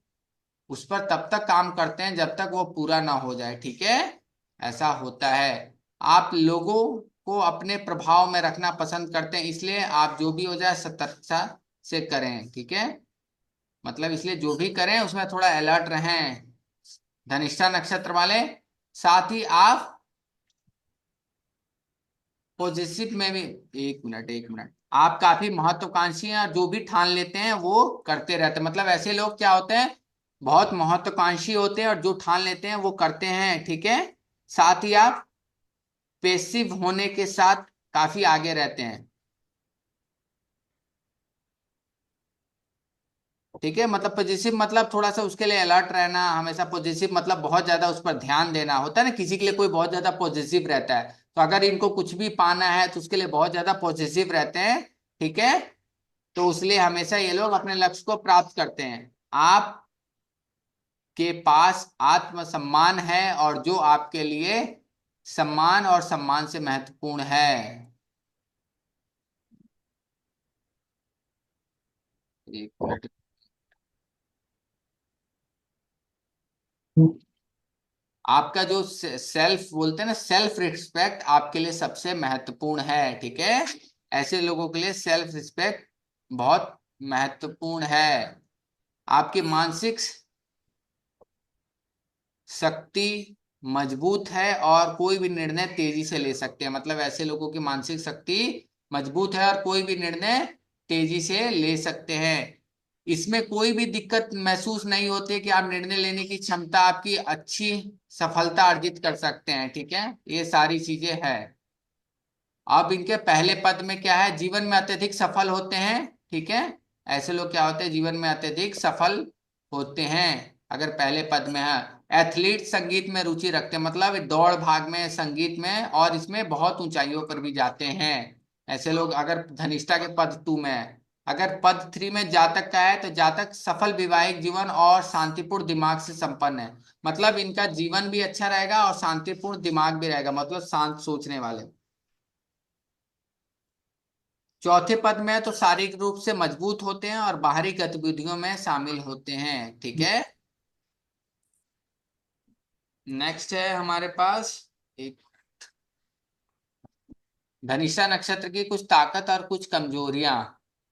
उस पर तब तक काम करते हैं जब तक वो पूरा ना हो जाए, ठीक है। ऐसा होता है। आप लोगों को अपने प्रभाव में रखना पसंद करते हैं, इसलिए आप जो भी हो जाए सतर्कता से करें, ठीक है। मतलब इसलिए जो भी करें उसमें थोड़ा अलर्ट रहें, धनिष्ठा नक्षत्र वाले। साथ ही आप पॉजिटिव में भी, एक मिनट, आप काफी महत्वाकांक्षी हैं और जो भी ठान लेते हैं वो करते रहते हैं। मतलब ऐसे लोग क्या होते हैं, बहुत महत्वाकांक्षी होते हैं और जो ठान लेते हैं वो करते हैं, ठीक है। साथ ही आप पेसिव होने के साथ काफी आगे रहते हैं, ठीक है। मतलब पॉजिटिव मतलब थोड़ा सा उसके लिए अलर्ट रहना हमेशा। पॉजिटिव मतलब बहुत ज्यादा उस पर ध्यान देना होता है ना। किसी के लिए कोई बहुत ज्यादा पॉजिटिव रहता है, तो अगर इनको कुछ भी पाना है तो उसके लिए बहुत ज्यादा पॉजिटिव रहते हैं, ठीक है। तो इसलिए हमेशा ये लोग अपने लक्ष्य को प्राप्त करते हैं। आप के पास आत्मसम्मान है और जो आपके लिए सम्मान और सम्मान से महत्वपूर्ण है। एक मिनट। आपका जो सेल्फ बोलते हैं ना, सेल्फ रिस्पेक्ट आपके लिए सबसे महत्वपूर्ण है, ठीक है। ऐसे लोगों के लिए सेल्फ रिस्पेक्ट बहुत महत्वपूर्ण है। आपकी मानसिक शक्ति मजबूत है और कोई भी निर्णय तेजी से ले सकते हैं। मतलब ऐसे लोगों की मानसिक शक्ति मजबूत है और कोई भी निर्णय तेजी से ले सकते हैं। इसमें कोई भी दिक्कत महसूस नहीं होती कि आप निर्णय लेने की क्षमता आपकी अच्छी सफलता अर्जित कर सकते हैं, ठीक है। ये सारी चीजें हैं। अब इनके पहले पद में क्या है, जीवन में अत्यधिक सफल होते हैं, ठीक है। ऐसे लोग क्या होते हैं, जीवन में अत्यधिक सफल होते हैं अगर पहले पद में है। एथलीट संगीत में रुचि रखते हैं, मतलब दौड़ भाग में, संगीत में, और इसमें बहुत ऊंचाइयों पर भी जाते हैं। ऐसे लोग अगर धनिष्ठा के पद 2 में है। अगर पद 3 में जातक का है तो जातक सफल वैवाहिक जीवन और शांतिपूर्ण दिमाग से संपन्न है। मतलब इनका जीवन भी अच्छा रहेगा और शांतिपूर्ण दिमाग भी रहेगा, मतलब शांत सोचने वाले। चौथे पद में है तो शारीरिक रूप से मजबूत होते हैं और बाहरी गतिविधियों में शामिल होते हैं, ठीक है। नेक्स्ट है हमारे पास एक धनिष्ठा नक्षत्र की कुछ ताकत और कुछ कमजोरियां।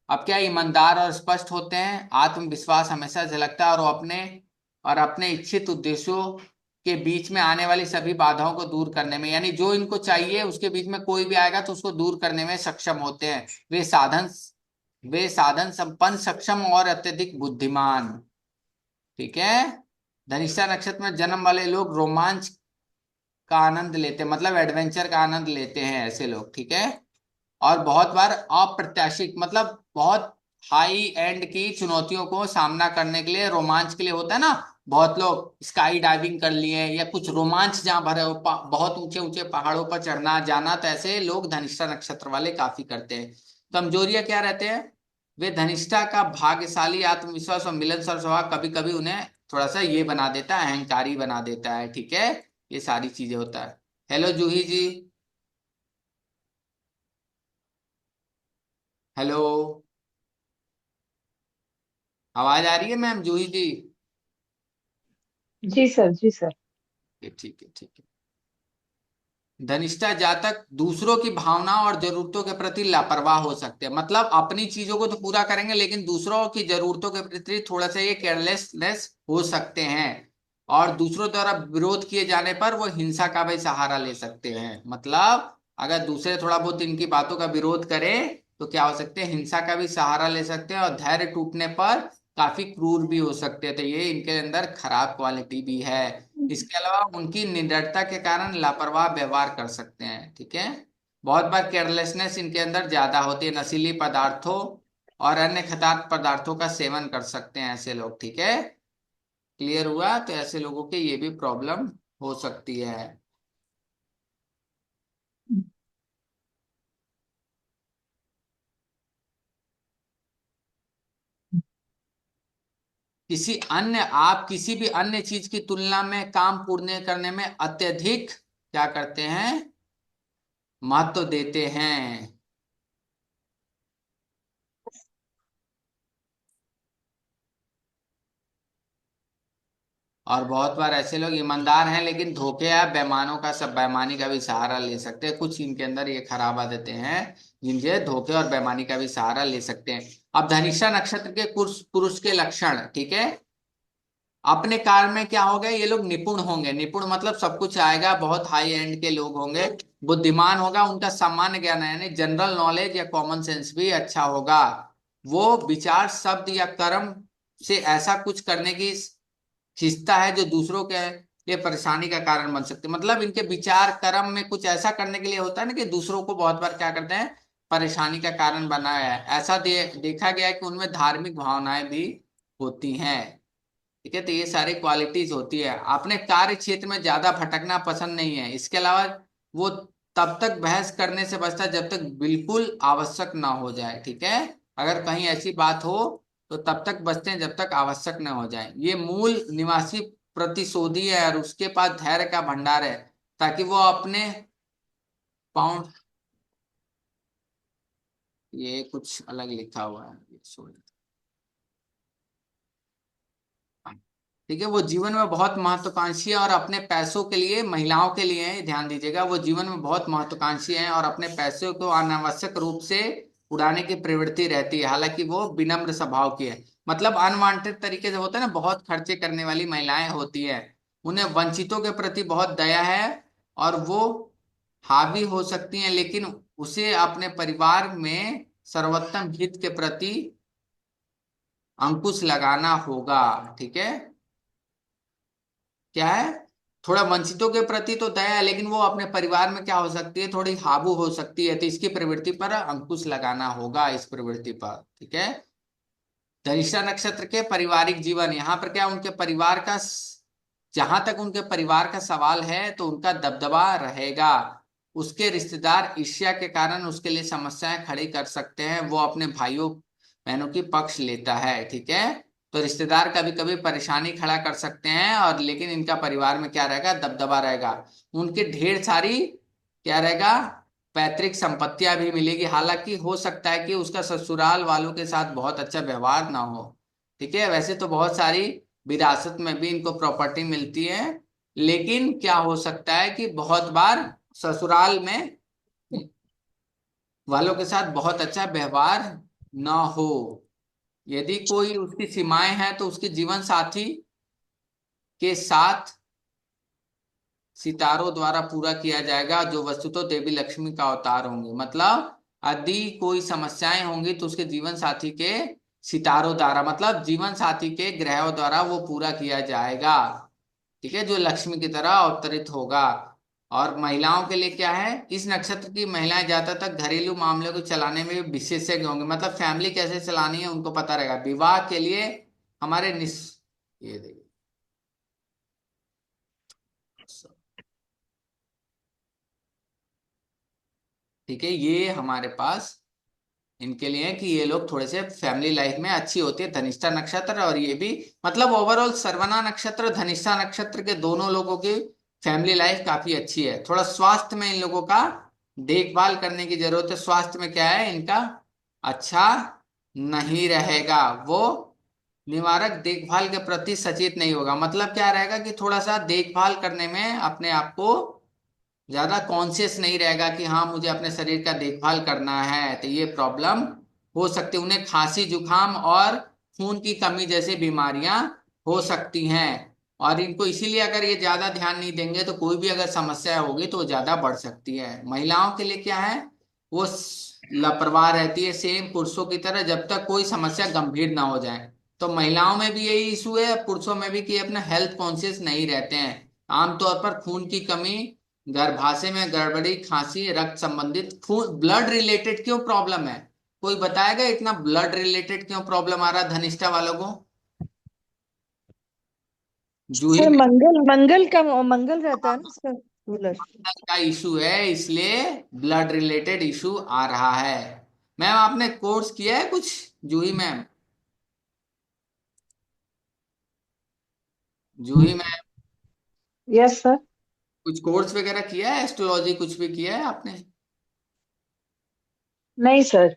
अब क्या, ईमानदार और स्पष्ट होते हैं, आत्मविश्वास हमेशा झलकता है और वो अपने और अपने इच्छित उद्देश्यों के बीच में आने वाली सभी बाधाओं को दूर करने में, यानी जो इनको चाहिए उसके बीच में कोई भी आएगा तो उसको दूर करने में सक्षम होते हैं। वे साधन संपन्न, सक्षम और अत्यधिक बुद्धिमान। ठीक है। धनिष्ठा नक्षत्र में जन्म वाले लोग रोमांच का आनंद लेते हैं, मतलब एडवेंचर का आनंद लेते हैं ऐसे लोग। ठीक है। और बहुत बार अप्रत्याशित, मतलब बहुत हाई एंड की चुनौतियों को सामना करने के लिए, रोमांच के लिए होता है ना, बहुत लोग स्काई डाइविंग कर लिए या कुछ रोमांच जहां भरे हो, बहुत ऊंचे ऊंचे पहाड़ों पर चढ़ना जाना, तो ऐसे लोग धनिष्ठा नक्षत्र वाले काफी करते हैं। कमजोरियां क्या रहते हैं? वे धनिष्ठा का भाग्यशाली, आत्मविश्वास और मिलनसार स्वभाव कभी कभी उन्हें थोड़ा सा ये बना देता है, अहंकारी बना देता है। ठीक है। ये सारी चीजें होता है। हेलो जूही जी। हेलो, आवाज आ रही है मैम जूही जी? जी सर, जी सर। ये ठीक है, ठीक है। धनिष्ठा जातक दूसरों की भावना और जरूरतों के प्रति लापरवाह हो सकते हैं, मतलब अपनी चीजों को तो पूरा करेंगे लेकिन दूसरों की जरूरतों के प्रति थोड़ा सा ये केयरलेसनेस हो सकते हैं। और दूसरों द्वारा विरोध किए जाने पर वो हिंसा का भी सहारा ले सकते हैं, मतलब अगर दूसरे थोड़ा बहुत इनकी बातों का विरोध करें तो क्या हो सकते हैं, हिंसा का भी सहारा ले सकते हैं, और धैर्य टूटने पर काफी क्रूर भी हो सकते हैं। तो ये इनके अंदर खराब क्वालिटी भी है। इसके अलावा उनकी निडरता के कारण लापरवाह व्यवहार कर सकते हैं। ठीक है। बहुत बार केयरलेसनेस इनके अंदर ज्यादा होती है, नशीली पदार्थों और अन्य खतरनाक पदार्थों का सेवन कर सकते हैं ऐसे लोग। ठीक है। क्लियर हुआ? तो ऐसे लोगों के ये भी प्रॉब्लम हो सकती है। आप किसी भी अन्य चीज की तुलना में काम पूर्ण करने में अत्यधिक क्या करते हैं, महत्व देते हैं। और बहुत बार ऐसे लोग ईमानदार हैं लेकिन धोखे या बेईमानों का, सब बेईमानी का भी सहारा ले सकते हैं। कुछ इनके अंदर ये खराब आदतें हैं जिनसे धोखे और बेईमानी का भी सहारा ले सकते हैं। अब धनिष्ठा नक्षत्र के पुरुष पुरुष के लक्षण। ठीक है। अपने कार्य में क्या होगा, ये लोग निपुण होंगे। निपुण मतलब सब कुछ आएगा, बहुत हाई एंड के लोग होंगे। बुद्धिमान होगा, उनका सामान्य ज्ञान है, यानी जनरल नॉलेज या कॉमन सेंस भी अच्छा होगा। वो विचार, शब्द या कर्म से ऐसा कुछ करने की खींचता है जो दूसरों के लिए परेशानी का कारण बन सकते हैं। मतलब इनके विचार कर्म में कुछ ऐसा करने के लिए होता है ना कि दूसरों को बहुत बार क्या करते हैं, परेशानी का कारण बनाया है। ऐसा देखा गया है कि उनमें धार्मिक भावनाएं भी होती हैं। ठीक है। तो ये सारी क्वालिटीज होती है। अपने कार्य क्षेत्र में ज्यादा भटकना पसंद नहीं है। इसके अलावा वो तब तक बहस करने से बचता है जब तक बिल्कुल आवश्यक ना हो जाए। ठीक है। अगर कहीं ऐसी बात हो तो तब तक बचते हैं जब तक आवश्यक न हो जाए। ये मूल निवासी प्रतिशोधी है और उसके पास धैर्य का भंडार है ताकि वो अपने पाउंड, ये कुछ अलग लिखा हुआ है, ये sorry। ठीक है। वो जीवन में बहुत महत्वाकांक्षी है और अपने पैसों के लिए, महिलाओं के लिए है, ध्यान दीजिएगा, वो जीवन में बहुत महत्वाकांक्षी है और अपने पैसों को अनावश्यक रूप से उड़ाने की प्रवृत्ति रहती है। हालांकि वो विनम्र स्वभाव की है, मतलब अनवांटेड तरीके से होता है ना, बहुत खर्चे करने वाली महिलाएं होती है। उन्हें वंचितों के प्रति बहुत दया है और वो हावी हो सकती हैं, लेकिन उसे अपने परिवार में सर्वोत्तम हित के प्रति अंकुश लगाना होगा। ठीक है। क्या है, थोड़ा वंचितों के प्रति तो दया है लेकिन वो अपने परिवार में क्या हो सकती है, थोड़ी हावी हो सकती है। तो इसकी प्रवृत्ति पर अंकुश लगाना होगा, इस प्रवृत्ति पर। ठीक है। धनिष्ठा नक्षत्र के पारिवारिक जीवन, यहाँ पर क्या उनके परिवार का, जहां तक उनके परिवार का सवाल है तो उनका दबदबा रहेगा। उसके रिश्तेदार ईर्ष्या के कारण उसके लिए समस्याएं खड़ी कर सकते हैं। वो अपने भाइयों बहनों की पक्ष लेता है। ठीक है। तो रिश्तेदार कभी कभी परेशानी खड़ा कर सकते हैं, और लेकिन इनका परिवार में क्या रहेगा, दबदबा रहेगा। उनके ढेर सारी क्या रहेगा, पैतृक संपत्तियां भी मिलेगी। हालांकि हो सकता है कि उसका ससुराल वालों के साथ बहुत अच्छा व्यवहार ना हो। ठीक है। वैसे तो बहुत सारी विरासत में भी इनको प्रॉपर्टी मिलती है, लेकिन क्या हो सकता है कि बहुत बार ससुराल में वालों के साथ बहुत अच्छा व्यवहार ना हो। यदि कोई उसकी सीमाएं हैं तो उसके जीवन साथी के साथ सितारों द्वारा पूरा किया जाएगा, जो वस्तुतः देवी लक्ष्मी का अवतार होंगे। मतलब यदि कोई समस्याएं होंगी तो उसके जीवन साथी के सितारों द्वारा, मतलब जीवन साथी के ग्रहों द्वारा वो पूरा किया जाएगा, ठीक है, जो लक्ष्मी की तरह अवतरित होगा। और महिलाओं के लिए क्या है, इस नक्षत्र की महिलाएं ज्यादातर घरेलू मामलों को चलाने में विशेषज्ञ होंगे, मतलब फैमिली कैसे चलानी है उनको पता रहेगा। विवाह के लिए हमारे ये देखिए, ठीक है, ये हमारे पास इनके लिए है कि ये लोग थोड़े से फैमिली लाइफ में अच्छी होती है, धनिष्ठा नक्षत्र। और ये भी मतलब ओवरऑल श्रवणा नक्षत्र धनिष्ठा नक्षत्र के दोनों लोगों की फैमिली लाइफ काफी अच्छी है। थोड़ा स्वास्थ्य में इन लोगों का देखभाल करने की जरूरत है। स्वास्थ्य में क्या है इनका, अच्छा नहीं रहेगा, वो निवारक देखभाल के प्रति सचेत नहीं होगा। मतलब क्या रहेगा कि थोड़ा सा देखभाल करने में अपने आप को ज्यादा कॉन्शियस नहीं रहेगा कि हाँ मुझे अपने शरीर का देखभाल करना है, तो ये प्रॉब्लम हो सकती है। उन्हें खांसी जुकाम और खून की कमी जैसी बीमारियां हो सकती हैं। और इनको इसीलिए अगर ये ज्यादा ध्यान नहीं देंगे तो कोई भी अगर समस्या होगी तो वो ज्यादा बढ़ सकती है। महिलाओं के लिए क्या है, वो लापरवाह रहती है सेम पुरुषों की तरह, जब तक कोई समस्या गंभीर ना हो जाए। तो महिलाओं में भी यही इशू है, पुरुषों में भी, कि अपना हेल्थ कॉन्शियस नहीं रहते हैं। आमतौर पर खून की कमी, गर्भाशय में गड़बड़ी, खांसी, रक्त संबंधित खून ब्लड रिलेटेड क्यों प्रॉब्लम है, कोई बताएगा इतना ब्लड रिलेटेड क्यों प्रॉब्लम आ रहा है धनिष्ठा वालों को? जूही सर में मंगल रहता है ना सर, रूलर। का इशू है, इसलिए ब्लड रिलेटेड इशू आ रहा है। मैम आपने कोर्स किया है कुछ, जूही मैम? जूही मैम यस सर। कुछ कोर्स वगैरह किया है, एस्ट्रोलॉजी कुछ भी किया है आपने? नहीं सर।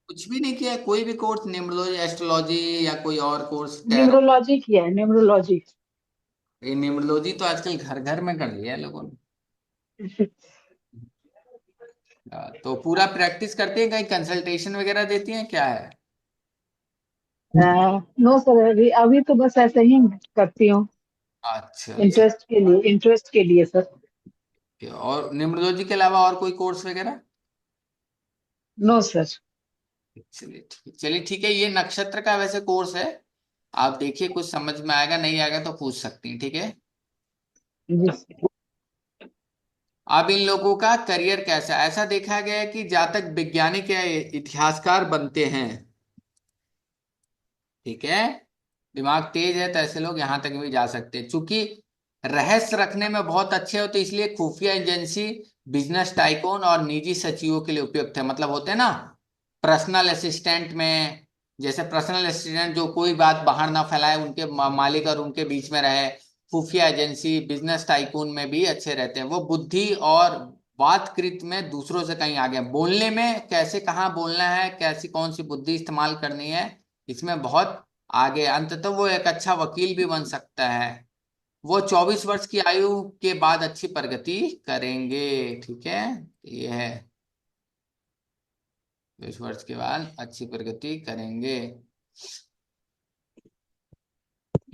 कुछ भी नहीं किया है? कोई भी कोर्स, न्यूमरोलॉजी, एस्ट्रोलॉजी या कोई और कोर्स, टैरो? न्यूमरोलॉजी किया है, न्यूमरोलॉजी। ये न्यूमरोलॉजी तो आजकल घर घर में कर लिया है लोगों ने। तो पूरा प्रैक्टिस करती है, कहीं कंसल्टेशन वगैरह देती हैं, क्या है? नो सर, अभी अभी तो बस ऐसे ही करती हूँ, अच्छा अच्छा। इंटरेस्ट के लिए सर। और न्यूमरोलॉजी के अलावा और कोई कोर्स वगैरह? No sir. चलिए ठीक है, ये नक्षत्र का वैसे कोर्स है, आप देखिए कुछ समझ में आएगा, नहीं आएगा तो पूछ सकती हैं, ठीक है। जी। अब इन लोगों का करियर कैसा है? ऐसा देखा गया है कि जातक वैज्ञानिक या इतिहासकार बनते हैं, ठीक है, दिमाग तेज है तो ऐसे लोग यहां तक भी जा सकते हैं। चूंकि रहस्य रखने में बहुत अच्छे होते इसलिए खुफिया एजेंसी, बिजनेस टाइकून और निजी सचिवों के लिए उपयुक्त है। मतलब होते हैं ना पर्सनल असिस्टेंट में, जैसे पर्सनल असिस्टेंट जो कोई बात बाहर ना फैलाए, उनके मालिक और उनके बीच में रहे। खुफिया एजेंसी, बिजनेस टाइकून में भी अच्छे रहते हैं। वो बुद्धि और बातकृत में दूसरों से कहीं आगे हैं। बोलने में कैसे कहाँ बोलना है, कैसी कौन सी बुद्धि इस्तेमाल करनी है, इसमें बहुत आगे। अंततः वो एक अच्छा वकील भी बन सकता है। वो 24 वर्ष की आयु के बाद अच्छी प्रगति करेंगे, ठीक है, ये है, 20 वर्ष के बाद अच्छी प्रगति करेंगे।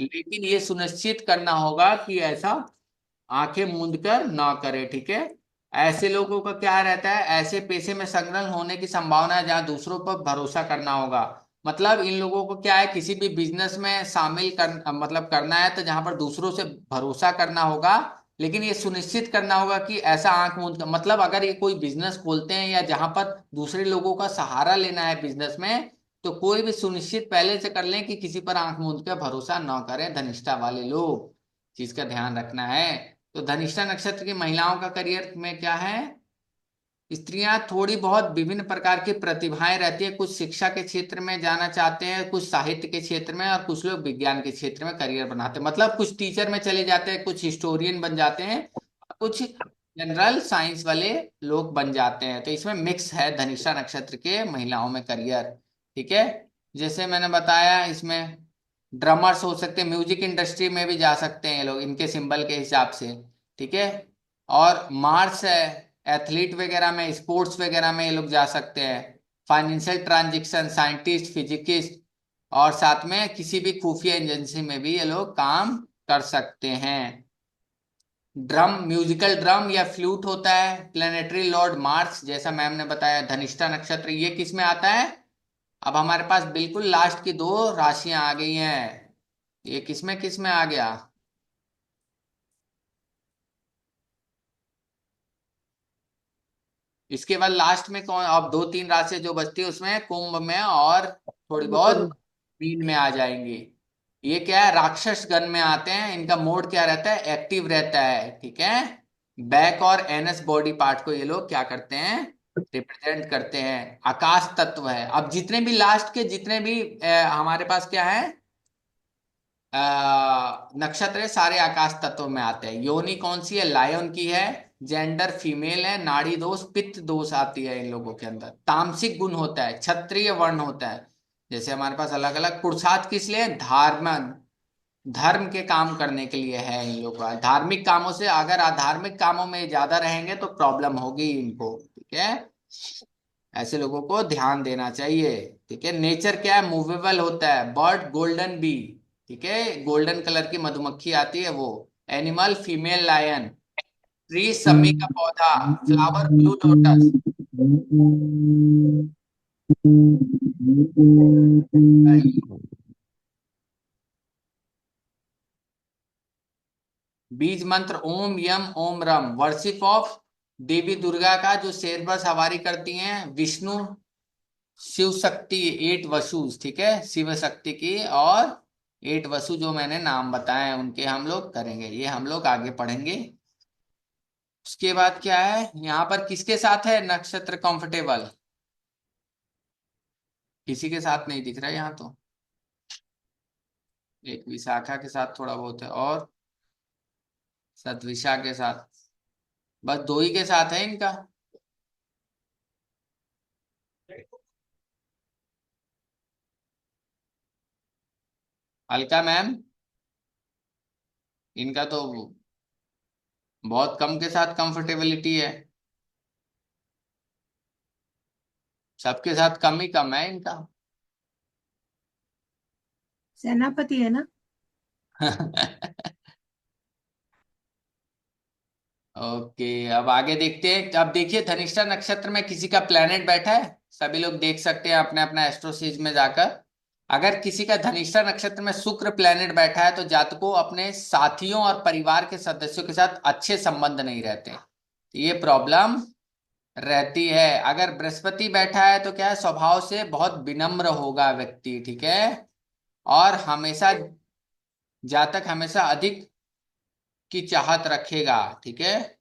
लेकिन ये सुनिश्चित करना होगा कि ऐसा आंखें मूंद कर ना करे, ठीक है। ऐसे लोगों का क्या रहता है, ऐसे पेशे में संलग्न होने की संभावना है जहां दूसरों पर भरोसा करना होगा। मतलब इन लोगों को क्या है, किसी भी बिजनेस में शामिल कर मतलब करना है तो जहां पर दूसरों से भरोसा करना होगा, लेकिन ये सुनिश्चित करना होगा कि ऐसा आंख मूंद कर, मतलब अगर ये कोई बिजनेस खोलते हैं या जहां पर दूसरे लोगों का सहारा लेना है बिजनेस में, तो कोई भी सुनिश्चित पहले से कर लें कि किसी पर आंख मूंद कर भरोसा ना करें। धनिष्ठा वाले लोग चीज का ध्यान रखना है। तो धनिष्ठा नक्षत्र की महिलाओं का करियर में क्या है, स्त्रियां थोड़ी बहुत विभिन्न प्रकार की प्रतिभाएं रहती है। कुछ शिक्षा के क्षेत्र में जाना चाहते हैं, कुछ साहित्य के क्षेत्र में, और कुछ लोग विज्ञान के क्षेत्र में करियर बनाते हैं। मतलब कुछ टीचर में चले जाते हैं, कुछ हिस्टोरियन बन जाते हैं, कुछ जनरल साइंस वाले लोग बन जाते हैं। तो इसमें मिक्स है धनिष्ठा नक्षत्र के महिलाओं में करियर, ठीक है। जैसे मैंने बताया, इसमें ड्रमर्स हो सकते हैं, म्यूजिक इंडस्ट्री में भी जा सकते हैं ये लोग इनके सिंबल के हिसाब से, ठीक है। और मार्स है, एथलीट वगैरह में, स्पोर्ट्स वगैरह में ये लोग जा सकते हैं। फाइनेंशियल ट्रांजेक्शन, साइंटिस्ट, फिजिकिस्ट, और साथ में किसी भी खुफिया एजेंसी में भी ये लोग काम कर सकते हैं। ड्रम, म्यूजिकल ड्रम या फ्लूट होता है। प्लेनेटरी लॉर्ड मार्स, जैसा मैम ने बताया, धनिष्ठा नक्षत्र ये किस में आता है? अब हमारे पास बिल्कुल लास्ट की दो राशियां आ गई हैं। ये किस में आ गया? इसके बाद लास्ट में कौन? अब दो तीन राशियां जो बचती है उसमें कुंभ में और थोड़ी बहुत मीन में आ जाएंगी। ये क्या है? राक्षस गण में आते हैं। इनका मोड क्या रहता है? एक्टिव रहता है, ठीक है। बैक और एनएस बॉडी पार्ट को ये लोग क्या करते हैं? रिप्रेजेंट करते हैं। आकाश तत्व है। अब जितने भी लास्ट के जितने भी हमारे पास क्या है, नक्षत्र है, सारे आकाश तत्व में आते हैं। योनि कौन सी है? लायन की है। जेंडर फीमेल है। नाड़ी दोष पित्त दोष आती है इन लोगों के अंदर। तामसिक गुण होता है। क्षत्रिय वर्ण होता है। जैसे हमारे पास अलग अलग पुरुषार्थ किस लिए? धर्म के काम करने के लिए है इन लोगों का। धार्मिक कामों से, अगर अधार्मिक कामों में ज्यादा रहेंगे तो प्रॉब्लम होगी इनको, ठीक है। ऐसे लोगों को ध्यान देना चाहिए, ठीक है। नेचर क्या है? मूवेबल होता है। बर्ड गोल्डन बी, ठीक है, गोल्डन कलर की मधुमक्खी आती है वो। Animal female lion. ट्री समी का पौधा। Flower blue lotus. बीज मंत्र ओम यम ओम रम। वर्शिप ऑफ देवी दुर्गा का, जो शेर पर सवारी करती हैं। विष्णु, शिव शक्ति, 8 वसुस, ठीक है, शिव शक्ति की। और 8 वसु जो मैंने नाम बताए उनके हम लोग करेंगे, ये हम लोग आगे पढ़ेंगे। उसके बाद क्या है यहाँ पर? किसके साथ है नक्षत्र कंफर्टेबल? किसी के साथ नहीं दिख रहा है यहाँ तो। एक विशाखा के साथ थोड़ा बहुत है, और सतविशा के साथ। बस दो ही के साथ है इनका। अलका मैम, इनका तो बहुत कम के साथ कंफर्टेबिलिटी है। सबके साथ कम ही कम है इनका। सेनापति है ना? ओके, अब आगे देखते हैं। अब देखिए, धनिष्ठा नक्षत्र में किसी का प्लेनेट बैठा है। सभी लोग देख सकते हैं अपने अपना एस्ट्रोसीज में जाकर। अगर किसी का धनिष्ठा नक्षत्र में शुक्र प्लेनेट बैठा है तो जातकों अपने साथियों और परिवार के सदस्यों के साथ अच्छे संबंध नहीं रहते, तो ये प्रॉब्लम रहती है। अगर बृहस्पति बैठा है तो क्या है? स्वभाव से बहुत विनम्र होगा व्यक्ति, ठीक है। और हमेशा, जातक हमेशा अधिक की चाहत रखेगा, ठीक है।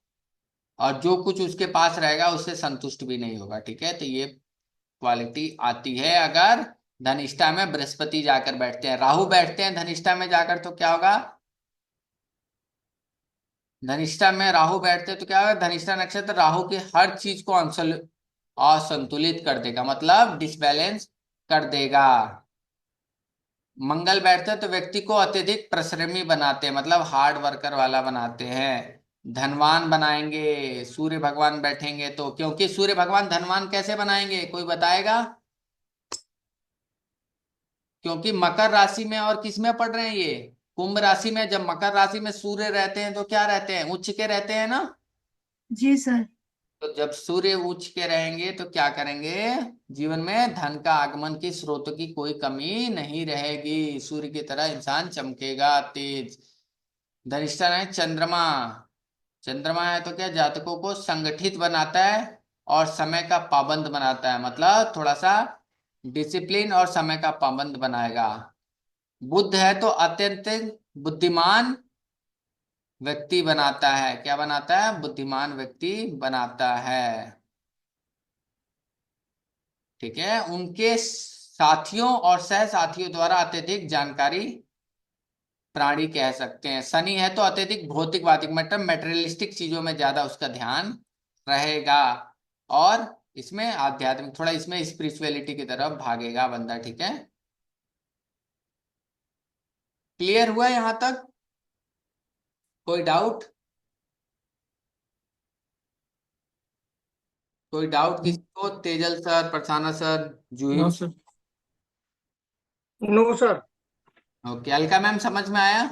और जो कुछ उसके पास रहेगा उससे संतुष्ट भी नहीं होगा, ठीक है। तो ये क्वालिटी आती है अगर धनिष्ठा में बृहस्पति जाकर बैठते हैं। राहु बैठते हैं धनिष्ठा में जाकर तो क्या होगा? धनिष्ठा में राहु बैठते हैं तो क्या होगा? धनिष्ठा नक्षत्र राहु की हर चीज को असंतुलित कर देगा, मतलब डिसबैलेंस कर देगा। मंगल बैठते हैं तो व्यक्ति को अत्यधिक परिश्रमी बनाते हैं, मतलब हार्ड वर्कर वाला बनाते हैं। धनवान बनाएंगे। सूर्य भगवान बैठेंगे तो, क्योंकि सूर्य भगवान धनवान कैसे बनाएंगे, कोई बताएगा? क्योंकि मकर राशि में और किस में पड़ रहे हैं ये? कुंभ राशि में। जब मकर राशि में सूर्य रहते हैं तो क्या रहते हैं? उच्च के रहते हैं ना। जी सर। तो जब सूर्य उच्च के रहेंगे तो क्या करेंगे? जीवन में धन का आगमन की स्रोतों की कोई कमी नहीं रहेगी। सूर्य की तरह इंसान चमकेगा, तेज। धनिष्ठा है चंद्रमा। चंद्रमा है तो क्या? जातकों को संगठित बनाता है और समय का पाबंद बनाता है, मतलब थोड़ा सा डिसिप्लिन और समय का पाबंद बनाएगा। बुध है तो अत्यंत बुद्धिमान व्यक्ति बनाता है। क्या बनाता है? बुद्धिमान व्यक्ति बनाता है, ठीक है। उनके साथियों और सह साथियों द्वारा अत्यधिक जानकारी प्राणी कह सकते हैं। शनि है तो अत्यधिक भौतिकवादी, मतलब मेटेरियलिस्टिक चीजों में ज्यादा उसका ध्यान रहेगा। और इसमें आध्यात्मिक, थोड़ा इसमें स्पिरिचुअलिटी की तरफ भागेगा बंदा, ठीक है। क्लियर हुआ यहां तक? कोई डाउट? कोई डाउट किसी को? Tejal sir, Prasanna sir, Juhi? No sir. No sir. Okay, Alka ma'am समझ में आया?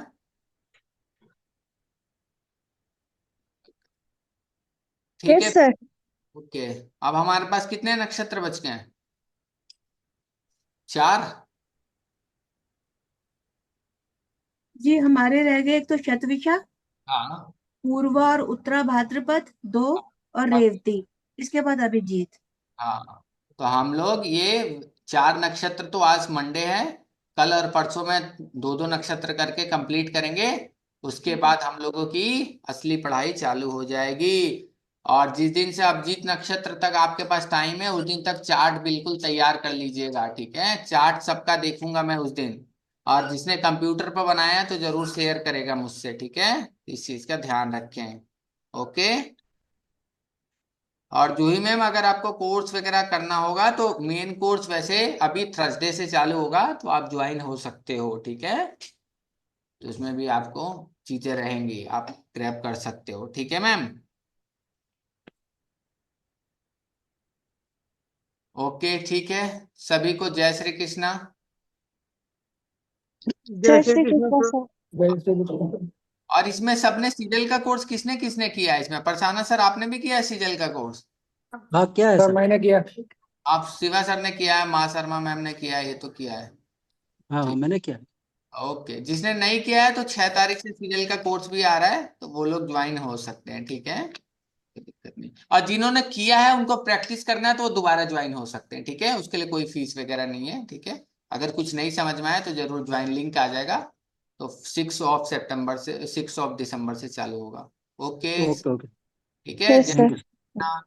ठीक है। Yes sir. ओके, अब हमारे पास कितने नक्षत्र बच गए हैं? 4। जी हमारे रह गए एक तो शतविशा, हाँ पूर्वा और उत्तरा भाद्रपद 2, और रेवती। इसके बाद अभिजीत। हाँ, तो हम लोग ये 4 नक्षत्र तो आज मंडे है, कल और परसों में 2-2 नक्षत्र करके कंप्लीट करेंगे। उसके बाद हम लोगों की असली पढ़ाई चालू हो जाएगी। और जिस दिन से अभिजीत नक्षत्र तक आपके पास टाइम है, उस दिन तक चार्ट बिल्कुल तैयार कर लीजिएगा, ठीक है? चार्ट सबका देखूंगा मैं उस दिन। और जिसने कंप्यूटर पर बनाया है तो जरूर शेयर करेगा मुझसे, ठीक है? इस चीज का ध्यान रखें। ओके। और जूही मैम, अगर आपको कोर्स वगैरह करना होगा तो मेन कोर्स वैसे अभी थर्सडे से चालू होगा, तो आप ज्वाइन हो सकते हो, ठीक है? तो उसमें भी आपको चीजें रहेंगी, आप ग्रैब कर सकते हो, ठीक है मैम? ओके ठीक है। सभी को जय श्री कृष्णा। जय श्री कृष्ण सर। जय श्री कृष्ण। और इसमें सबने सीजल का कोर्स किसने किसने किया है? इसमें परसाना सर आपने भी किया है सीजल का कोर्स? हाँ क्या है सर सर? मैंने किया। आप शिवा सर ने किया है, माँ शर्मा मैम ने किया है, ये तो किया है। हाँ हाँ ठीक। मैंने किया। ओके, जिसने नहीं किया है तो 6 तारीख से सीजल का कोर्स भी आ रहा है, तो वो लोग ज्वाइन हो सकते हैं, ठीक है? कोई दिक्कत नहीं। और जिन्होंने किया है उनको प्रैक्टिस करना है तो वो दोबारा ज्वाइन हो सकते हैं, ठीक है? उसके लिए कोई फीस वगैरह नहीं है, ठीक है? अगर कुछ नहीं समझ में आए तो जरूर ज्वाइन लिंक आ जाएगा। तो 6 दिसंबर से चालू होगा। ओके। Okay okay. ठीक है, यस जय sir. Thank you. Shri Krishna.